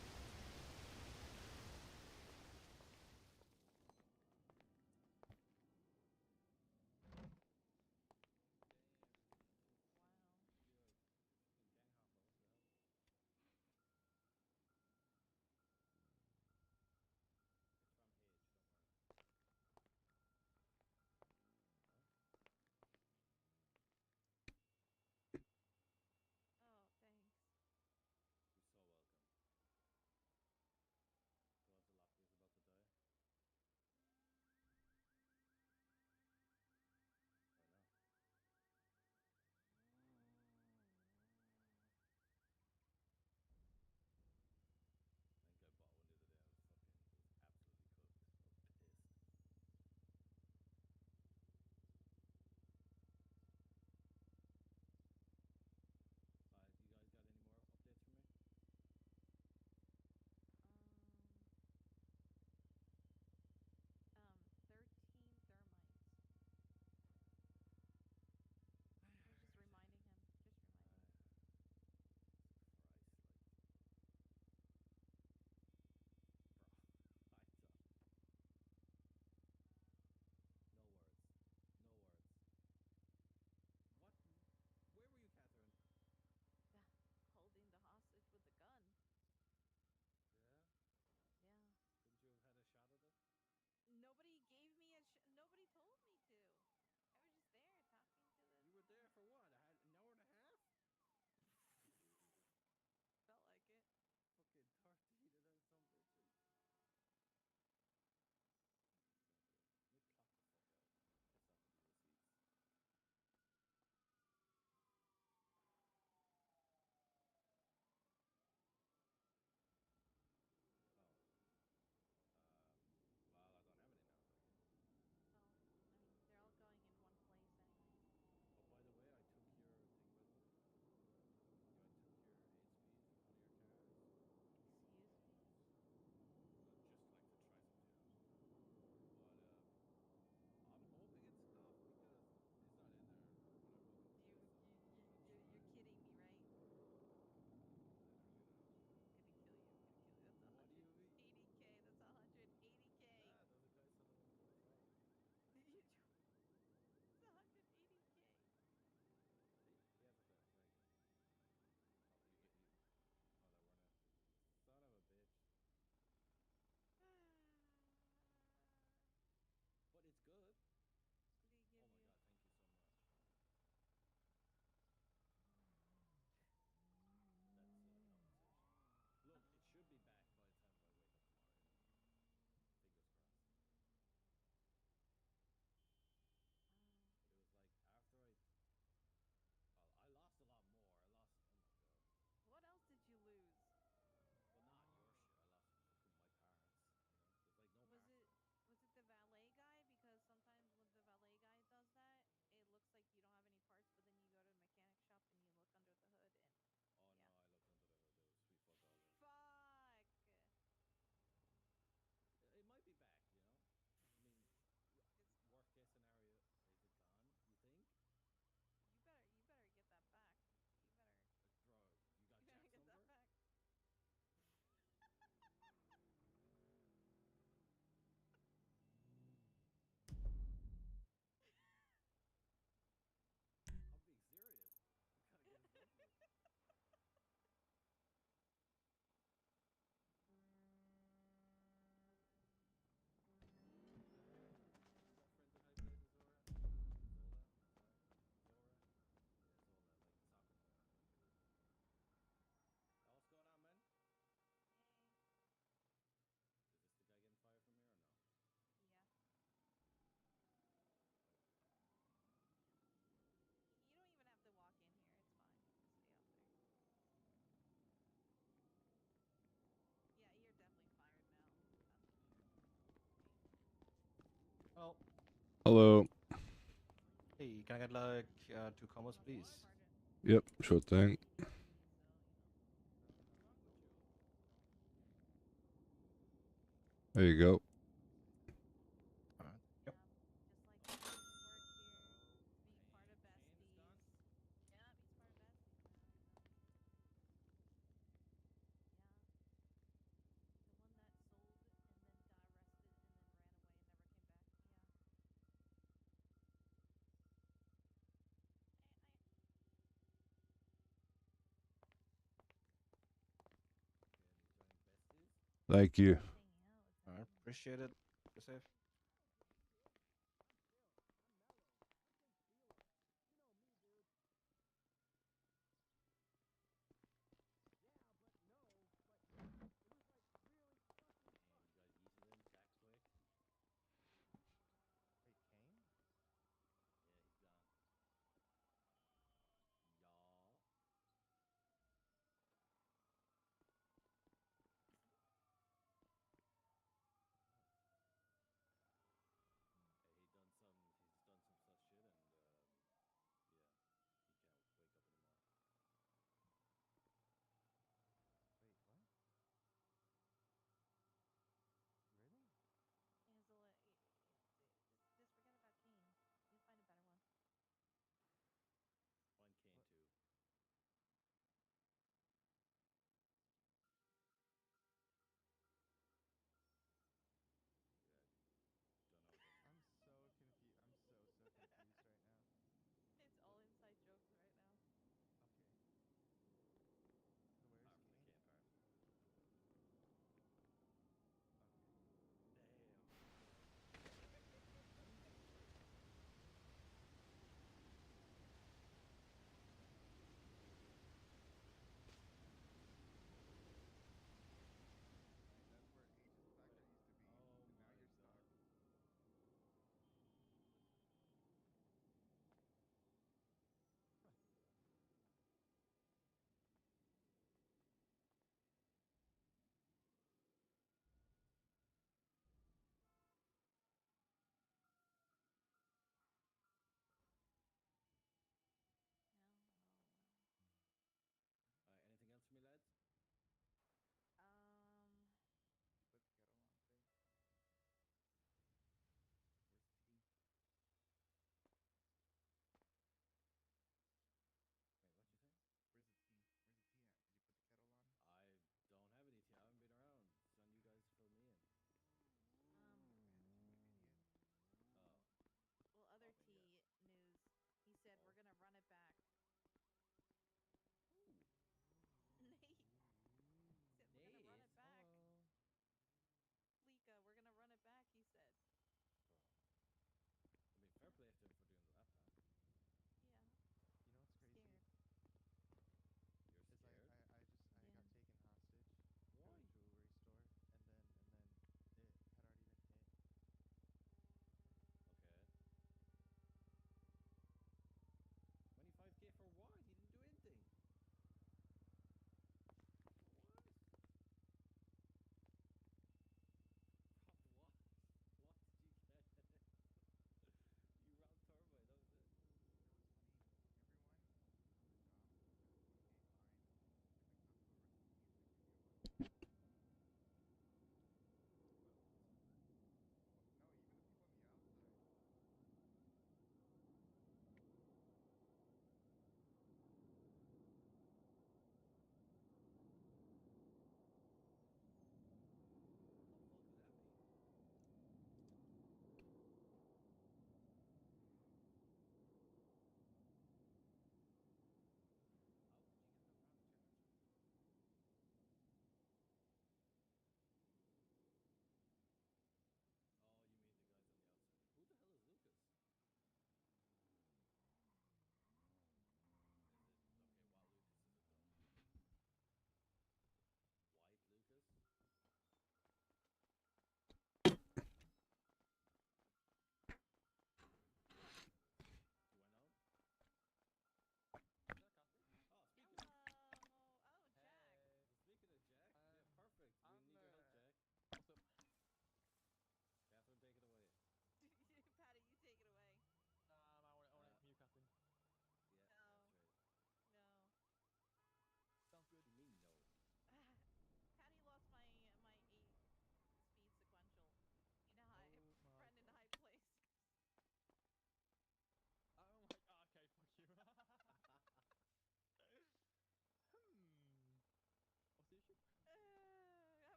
Hello. Hey, can I get like 2 combos, please? Yep, sure thing. There you go. Yep. Thank you. Alright, appreciate it. Be safe.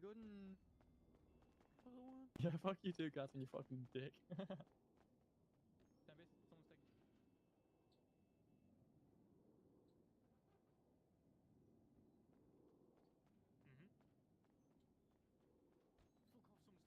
good and fucking one. Yeah, fuck you too, Gatson, you fucking dick. Tempest, someone's taking. Mm-hmm. Fuck off, someone's coming.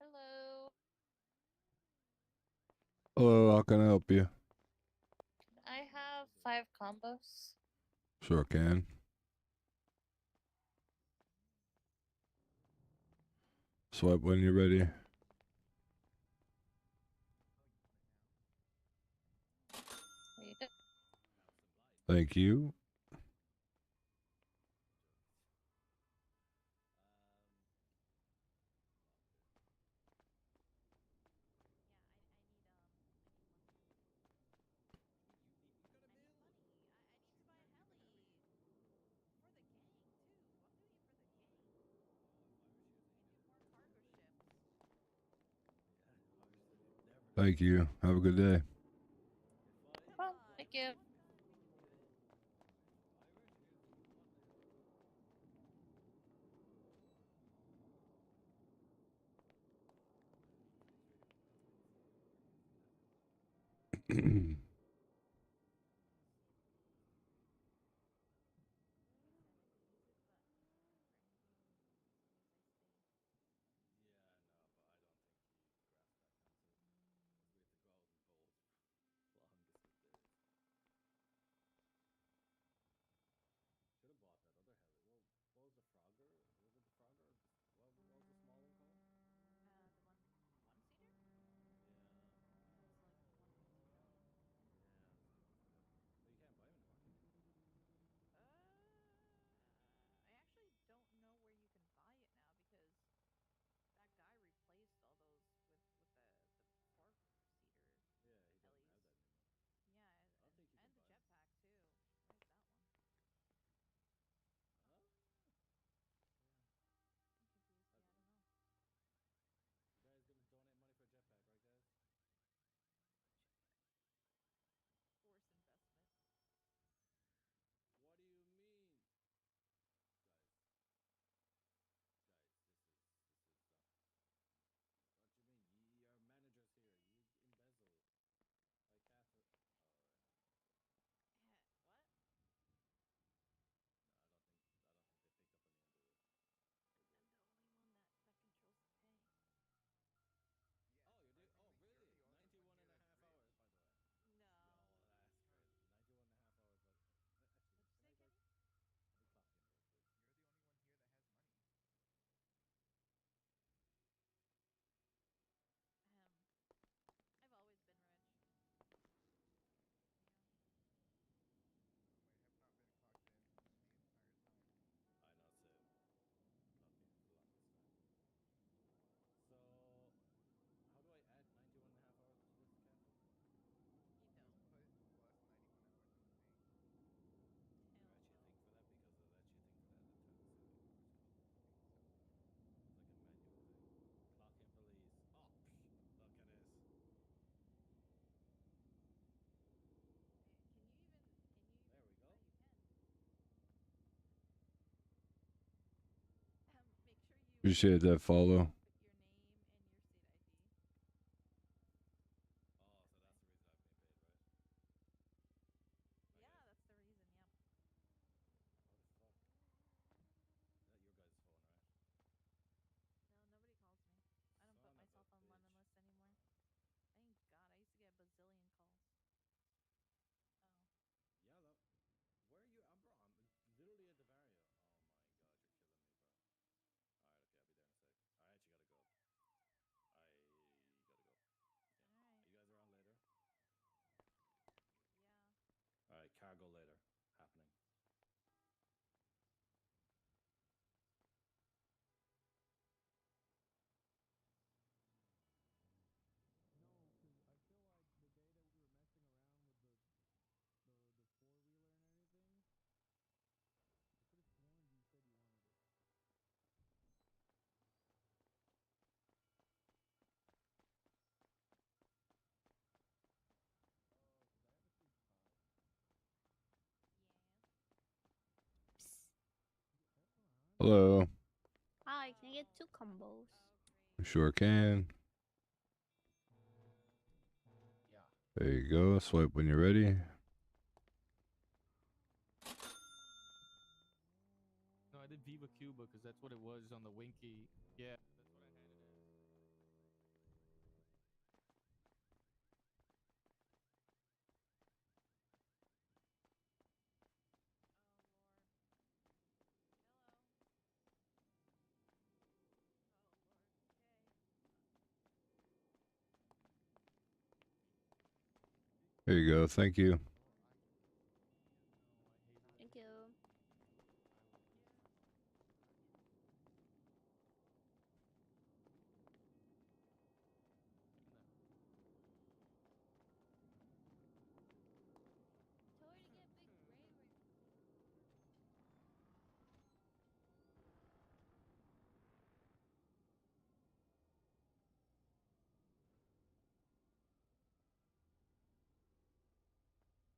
Hello. Hello, how can I help you? I have 5 combos. Sure can. Swipe when you're ready. Read it. Thank you. Thank you. Have a good day. Oh, thank you. Should have bought that other heli. Well, what was the Frogger? Was it the Frogger? Or what was the small one called? The one seater? Yeah. It was like 150 million. Appreciate that follow. Oh, so that's the reason I'm being paid, right? Yeah, that's the reason. Yep. How the fuck? Is that your guys' phone, right? No, nobody calls me. I don't put Son of a myself on London bitch. list anymore. Thank God. I used to get a bazillion calls. Oh. Yeah, where are you? Bro, I'm literally at the barrio. Oh my god, you're killing me, bro. Alright, okay, I'll be there in a sec. I actually gotta go. I gotta go. Okay. Alright. You guys around later? Yeah. Alright, cargo later. Happening. No, because I feel like the day that we were messing around with the four-wheeler and everything, I could have sworn you said you wanted it. Oh, because I have a big car. Yes. Hold on. Hello. Hi, can I get 2 combos? Sure can. Yeah. There you go. Swipe when you're ready. No, I did Viva Cuba because that's what it was on the Winky. Yeah, that's what I had it as. Oh Lord. Hello. Oh Lord. Okay. There you go. Thank you. Thank you. Tell her to get Big Ray right.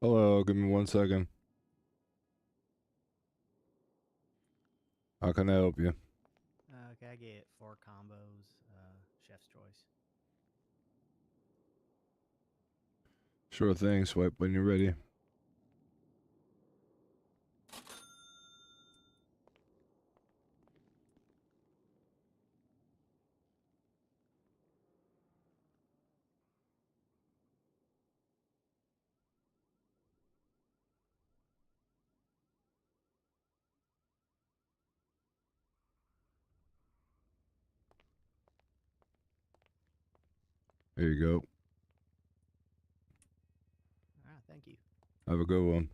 Hello, give me 1 second. How can I help you? Okay, I get 4 combos, chef's choice. Sure thing, swipe when you're ready. There you go. Ah, thank you. Have a good one.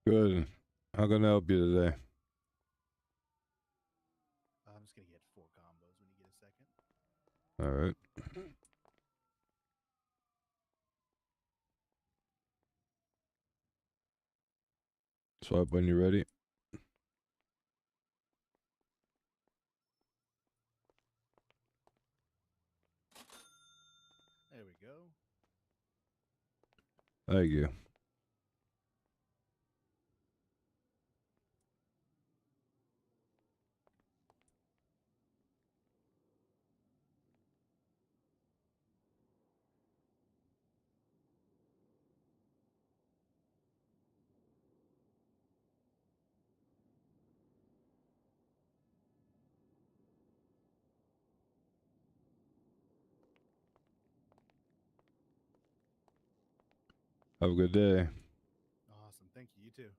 Good. How can I help you today? I'm just gonna get 4 combos when you get a second. All right. Swipe when you're ready. There we go. Thank you. Have a good day. Awesome. Thank you. You too.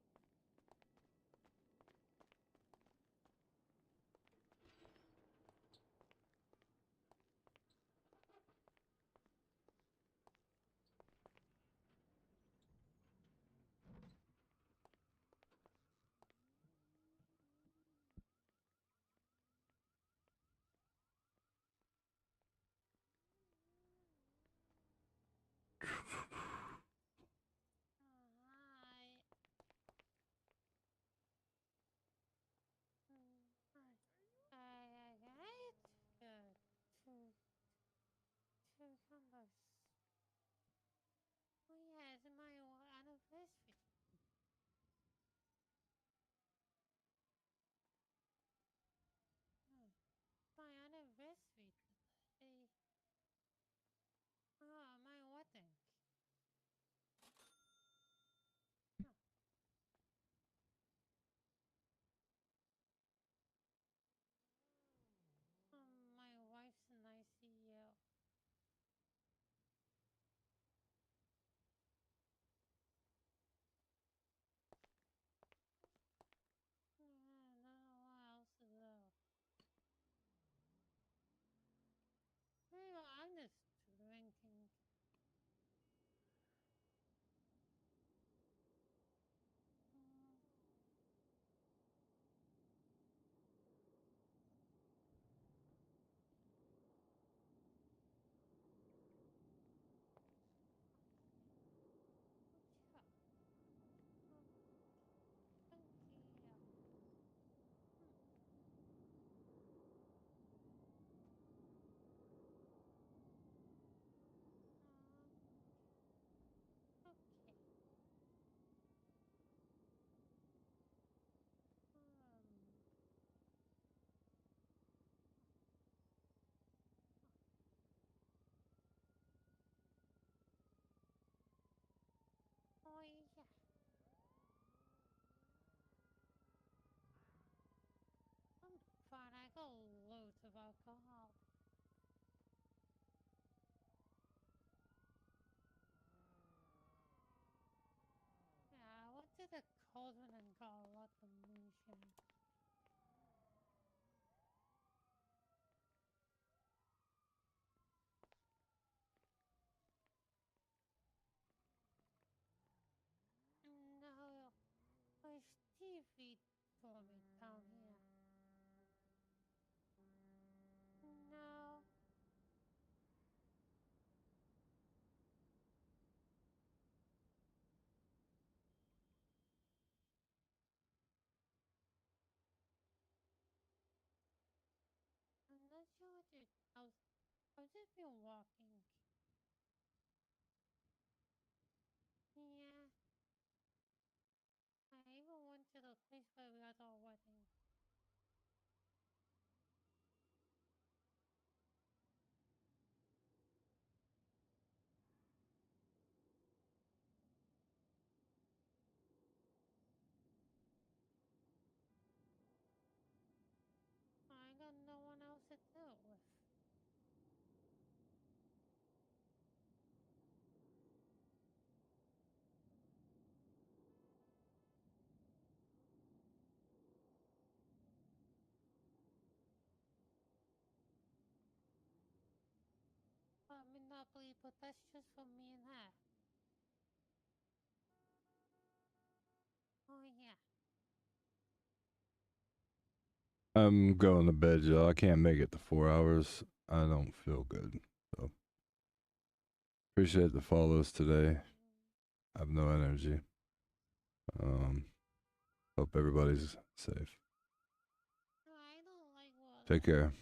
I'm going to bed, y'all. I can't make it to 4 hours. I don't feel good. So appreciate the follows today. I have no energy. Hope everybody's safe. Take care.